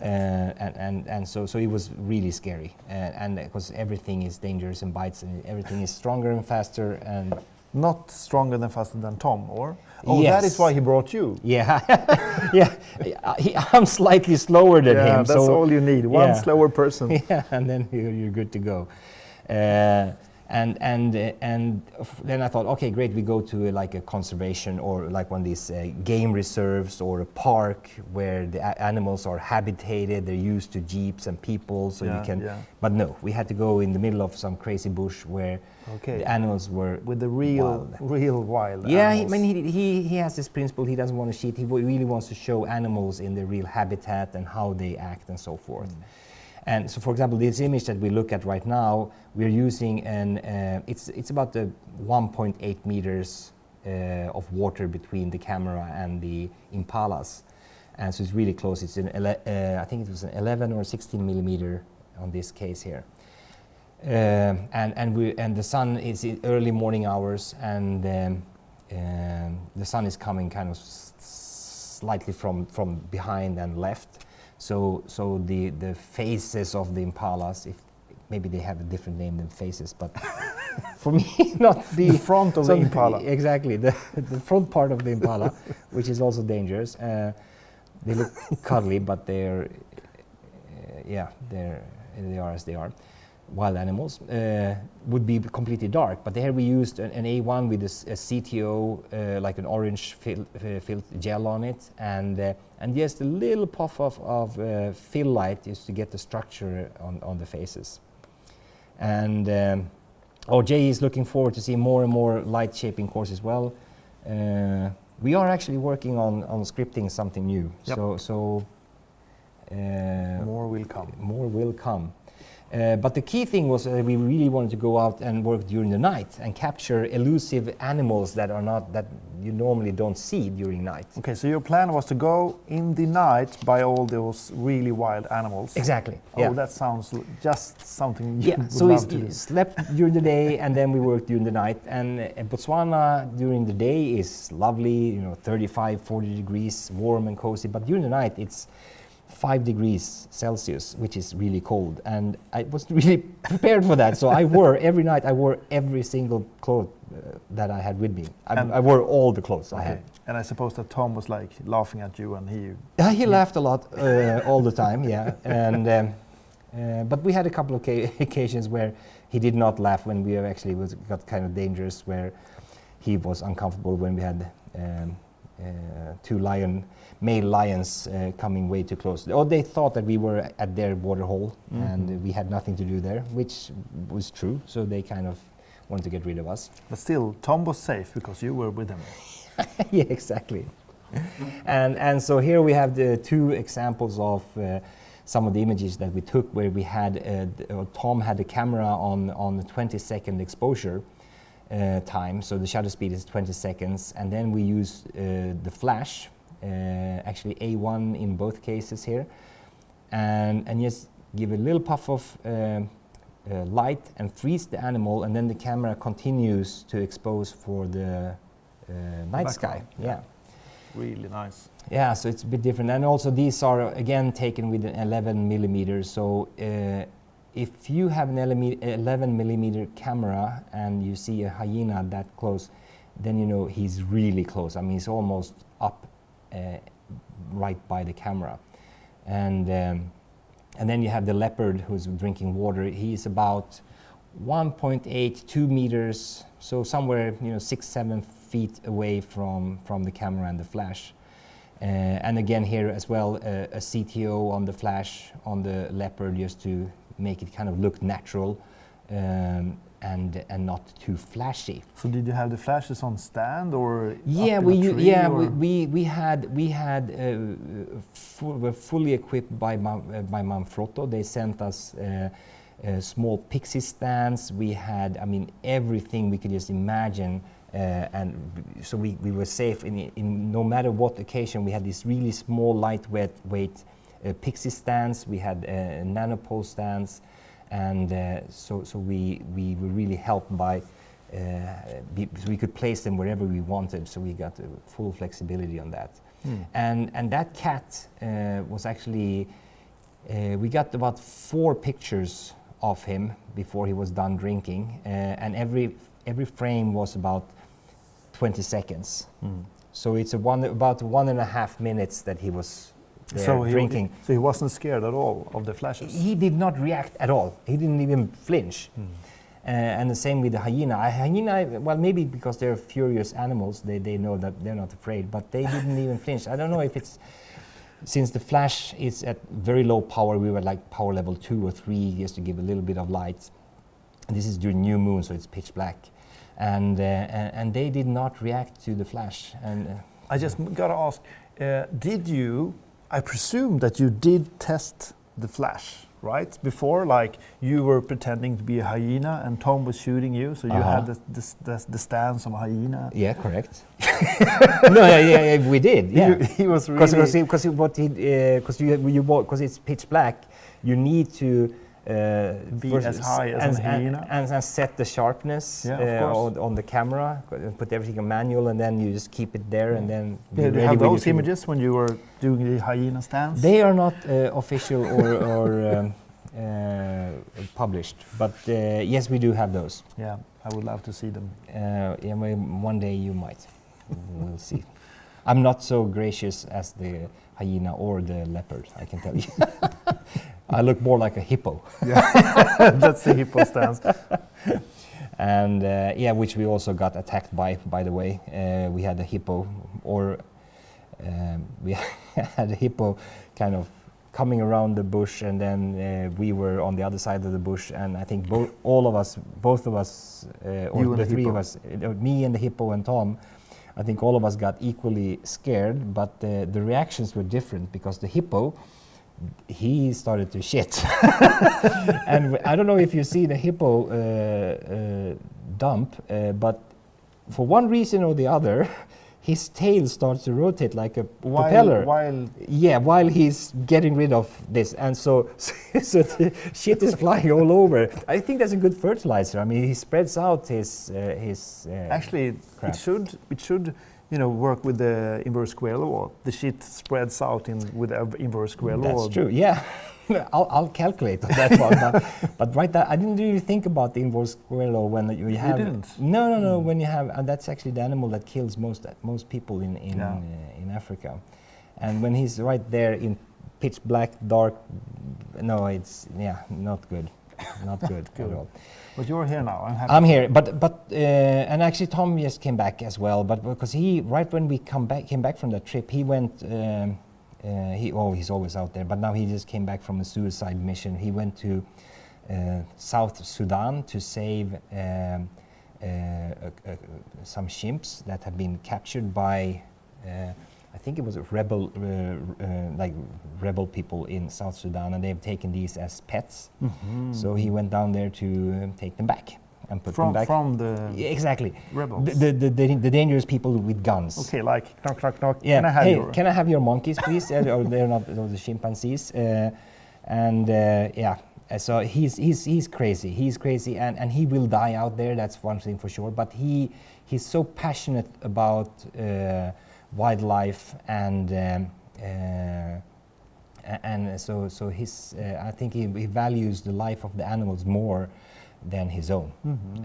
And so it was really scary, and because everything is dangerous and bites, and everything is stronger and faster, and not stronger than faster than Tom, or yes. That is why he brought you. Yeah, yeah. I'm slightly slower than him. That's all you need. One slower person. Yeah, and then you're good to go. And then I thought, okay, great, we go to like a conservation or like one of these game reserves or a park where the animals are habitated, they're used to jeeps and people, so you can. Yeah. But no, we had to go in the middle of some crazy bush where the animals were with the real wild. Yeah, animals. He has this principle. He doesn't want to cheat. He really wants to show animals in their real habitat and how they act and so forth. And so, for example, this image that we look at right now, we're using it's about the 1.8 meters of water between the camera and the impalas, and so it's really close. It's I think it was an 11 or 16 millimeter on this case here, and the sun is in early morning hours, and the sun is coming kind of slightly from behind and left. So the faces of the impalas, if maybe they have a different name than faces, but for me, not the front of the impala. Exactly, the front part of the impala, which is also dangerous. They look cuddly, but they are as they are. Wild animals would be completely dark, but here we used an A1 with a CTO, like an orange filled gel on it, and just a little puff of fill light just to get the structure on the faces. And Jay is looking forward to see more and more light shaping course as well. We are actually working on scripting something new. Yep. So More will come. More will come. But the key thing was we really wanted to go out and work during the night and capture elusive animals that you normally don't see during night. Okay, so your plan was to go in the night by all those really wild animals. Exactly. Oh, yeah. that sounds just something you would so love to do. we slept during the day and then we worked during the night. And Botswana during the day is lovely, 35, 40 degrees, warm and cozy. But during the night it's 5 degrees Celsius, which is really cold, and I wasn't really prepared for that. So every night I wore every single cloth that I had with me. I wore all the clothes I had. And I suppose that Tom was like laughing at you, and he laughed a lot all the time, yeah. And but we had a couple of occasions where he did not laugh when we actually got kind of dangerous, where he was uncomfortable when we had two male lions coming way too close. Or they thought that we were at their water hole, and we had nothing to do there, which was true. So they kind of wanted to get rid of us. But still, Tom was safe because you were with him. Yeah, exactly. And so here we have the two examples of some of the images that we took, where we had Tom had the camera on the 20-second exposure time, so the shutter speed is 20 seconds, and then we use the flash, actually A1 in both cases here, and just give a little puff of light and freeze the animal, and then the camera continues to expose for the night sky. Yeah. Really nice. Yeah, so it's a bit different, and also these are again taken with an 11 millimeters. So if you have an 11 millimeter camera and you see a hyena that close, then you know he's really close. I mean, he's almost up right by the camera, and then you have the leopard who's drinking water. He's about 1.8, 2 meters, so somewhere 6-7 feet away from the camera and the flash. And again here as well, a CTO on the flash on the leopard, just to make it kind of look natural and not too flashy. So did you have the flashes on stand or yeah, up in a tree, we're fully equipped by Profoto. They sent us small pixie stands. We had, I mean, everything we could just imagine. And so we were safe in no matter what occasion. We had these really small, lightweight pixie stands. We had nanopole stands, and so we were really helped by. So we could place them wherever we wanted. So we got full flexibility on that. And that cat was actually we got about 4 pictures of him before he was done drinking, and every frame was about 20 seconds. So it's about 1.5 minutes that he was drinking. So he wasn't scared at all of the flashes? He did not react at all. He didn't even flinch. And the same with the hyena. Hyena, well, maybe because they're furious animals, they know that they're not afraid, but they didn't even flinch. I don't know if it's, since the flash is at very low power, we were like power level 2 or 3, just to give a little bit of light. And this is during new moon, so it's pitch black. And they did not react to the flash. And I just gotta ask, did you? I presume that you did test the flash, right? Before, like you were pretending to be a hyena, and Tom was shooting you, so you had the stance of a hyena. Yeah, correct. No, yeah, we did. Yeah, he was really because it's pitch black. You need to. Be as high as a hyena and set the sharpness on the camera, put everything on manual, and then you just keep it there, and then do you have those images when you were doing the hyena stance? They are not official or published, but yes, we do have those. Yeah, I would love to see them. Yeah, one day you might. We'll see. I'm not so gracious as the hyena or the leopard, I can tell you. I look more like a hippo. Yeah, that's the hippo stance. And yeah, which we also got attacked by the way. We had a hippo, or we had a hippo kind of coming around the bush, and then we were on the other side of the bush, and I think both of us, or the 3 of us, me and the hippo and Tom, I think all of us got equally scared, but the reactions were different, because the hippo he started to shit. And I don't know if you see the hippo dump, but for one reason or the other, his tail starts to rotate like a propeller. While he's getting rid of this, and so the shit is flying all over. I think that's a good fertilizer. I mean, he spreads out his actually crap. it should work with the inverse square law. The shit spreads out with the inverse square law. That's true. Yeah. I'll calculate on that one, but right now I didn't really think about the inverse square law when you have. You didn't? No. When you have, and that's actually the animal that kills most people in Africa, and when he's right there in pitch black, dark, no, it's not good, not good at all. But you're here now. I'm happy. I'm here, but and actually Tom just came back as well, but because he right when we came back from that trip, he went. He's always out there, but now he just came back from a suicide mission. He went to South Sudan to save some chimps that had been captured by, I think it was rebel people in South Sudan, and they've taken these as pets. Mm-hmm. So he went down there to take them back. And put them back from the exactly rebels, the dangerous people with guns. Okay, like knock knock knock. Yeah. Can I have your monkeys, please? Or they're not the chimpanzees. So he's crazy. He's crazy, and he will die out there. That's one thing for sure. But he's so passionate about wildlife and so his I think he values the life of the animals more than his own,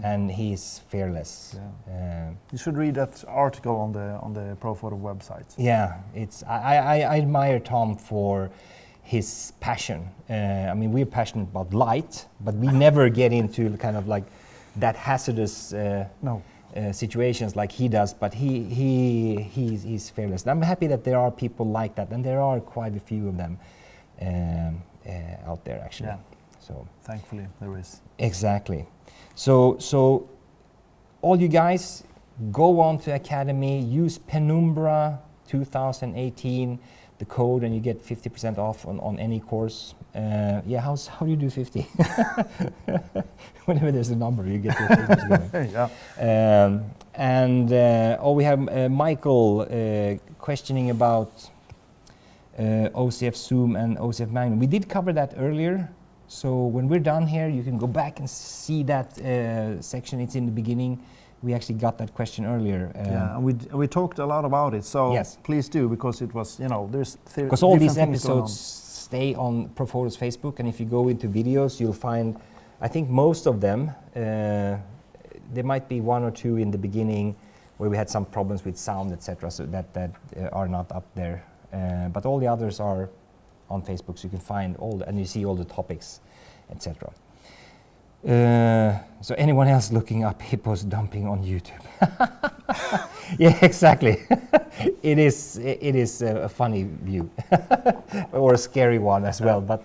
and he's fearless. Yeah. You should read that article on the Profoto website. Yeah, I admire Tom for his passion. I mean, we're passionate about light, but we never get into kind of like that hazardous situations like he does. But he's fearless. And I'm happy that there are people like that, and there are quite a few of them out there actually. Yeah. So thankfully there is. Exactly. So all you guys, go on to Academy, use Penumbra 2018, the code, and you get 50% off on any course. How do you do 50? Whenever there's a number, you get your 50% going. Yeah. We have Michael questioning about OCF Zoom and OCF Magnum. We did cover that earlier. So when we're done here, you can go back and see that section. It's in the beginning. We actually got that question earlier. And we talked a lot about it. So yes. Please do, because it was, there's because all these episodes stay on Profoto's Facebook, and if you go into videos, you'll find, I think most of them, there might be one or two in the beginning where we had some problems with sound, etc. So that are not up there. But all the others are on Facebook, so you can find and you see all the topics, etc. So anyone else looking up hippos dumping on YouTube? Yeah, exactly. It is a funny view, or a scary one as well. But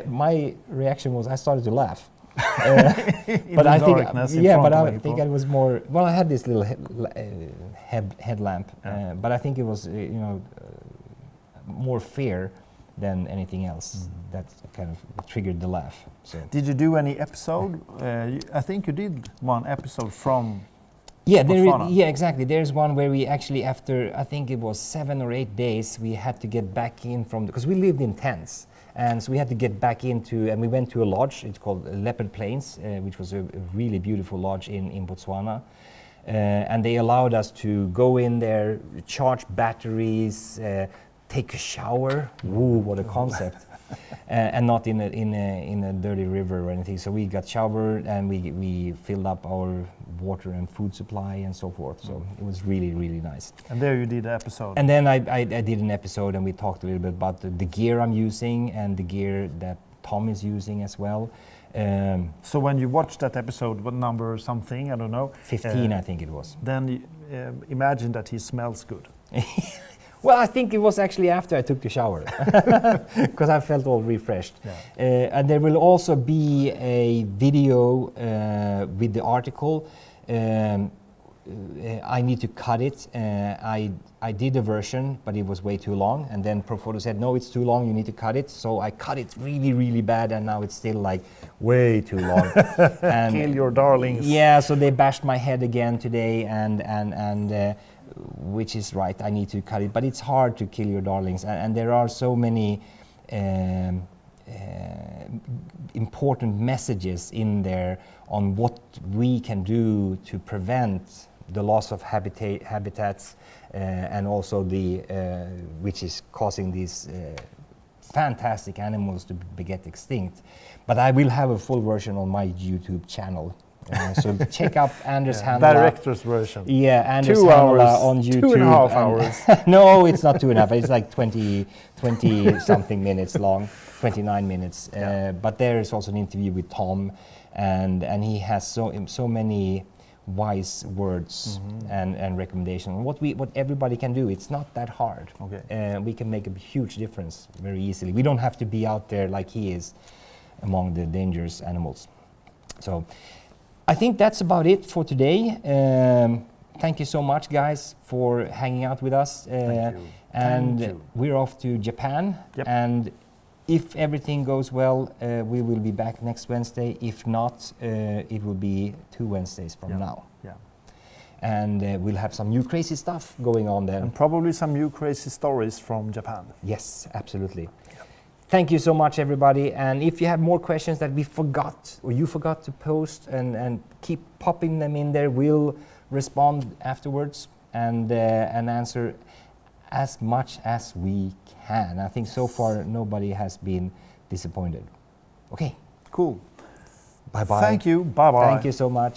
my reaction was I started to laugh. But I think I was more. Well, I had this little headlamp, but I think it was more fear than anything else that kind of triggered the laugh. So. Did you do any episode? I think you did one episode from. Yeah, exactly. There's one where we actually, after I think it was 7 or 8 days, we had to get back in because we lived in tents, and so we had to get back into, and we went to a lodge. It's called Leopard Plains, which was a really beautiful lodge in Botswana. And they allowed us to go in there, charge batteries, take a shower. Woo, what a concept! And not in a dirty river or anything. So we got showered and we filled up our water and food supply and so forth. So it was really, really nice. And there you did an episode. And then I did an episode, and we talked a little bit about the gear I'm using and the gear that Tom is using as well. So when you watched that episode, what number something, I don't know. 15, I think it was. Then imagine that he smells good. Well, I think it was actually after I took the shower, because I felt all refreshed. Yeah. And there will also be a video with the article I need to cut it. I did a version, but it was way too long. And then Profoto said, no, it's too long, you need to cut it. So I cut it really, really bad, and now it's still like way too long. And kill your darlings. Yeah, so they bashed my head again today, and which is right, I need to cut it. But it's hard to kill your darlings, and there are so many important messages in there on what we can do to prevent the loss of habitats and also the which is causing these fantastic animals to get extinct. But I will have a full version on my YouTube channel. So check out Anders Handla. Director's version. Yeah, Anders 2 hours, Handla on YouTube. 2.5 hours. No, it's not 2.5. It's like 20 something minutes long, 29 minutes. But there is also an interview with Tom, and he has so many wise words and recommendations. What everybody can do. It's not that hard. Okay. We can make a huge difference very easily. We don't have to be out there like he is among the dangerous animals. So I think that's about it for today. Thank you so much, guys, for hanging out with us. Thank you. And Thank you. we're off to Japan. Yep. And if everything goes well, we will be back next Wednesday. If not, it will be 2 Wednesdays from now. Yeah. And we'll have some new crazy stuff going on there. And probably some new crazy stories from Japan. Yes, absolutely. Thank you so much, everybody. And if you have more questions that we forgot or you forgot to post, and keep popping them in there, we'll respond afterwards and answer as much as we can. I think so far nobody has been disappointed. Okay. Cool. Bye-bye. Thank you. Bye-bye. Thank you so much.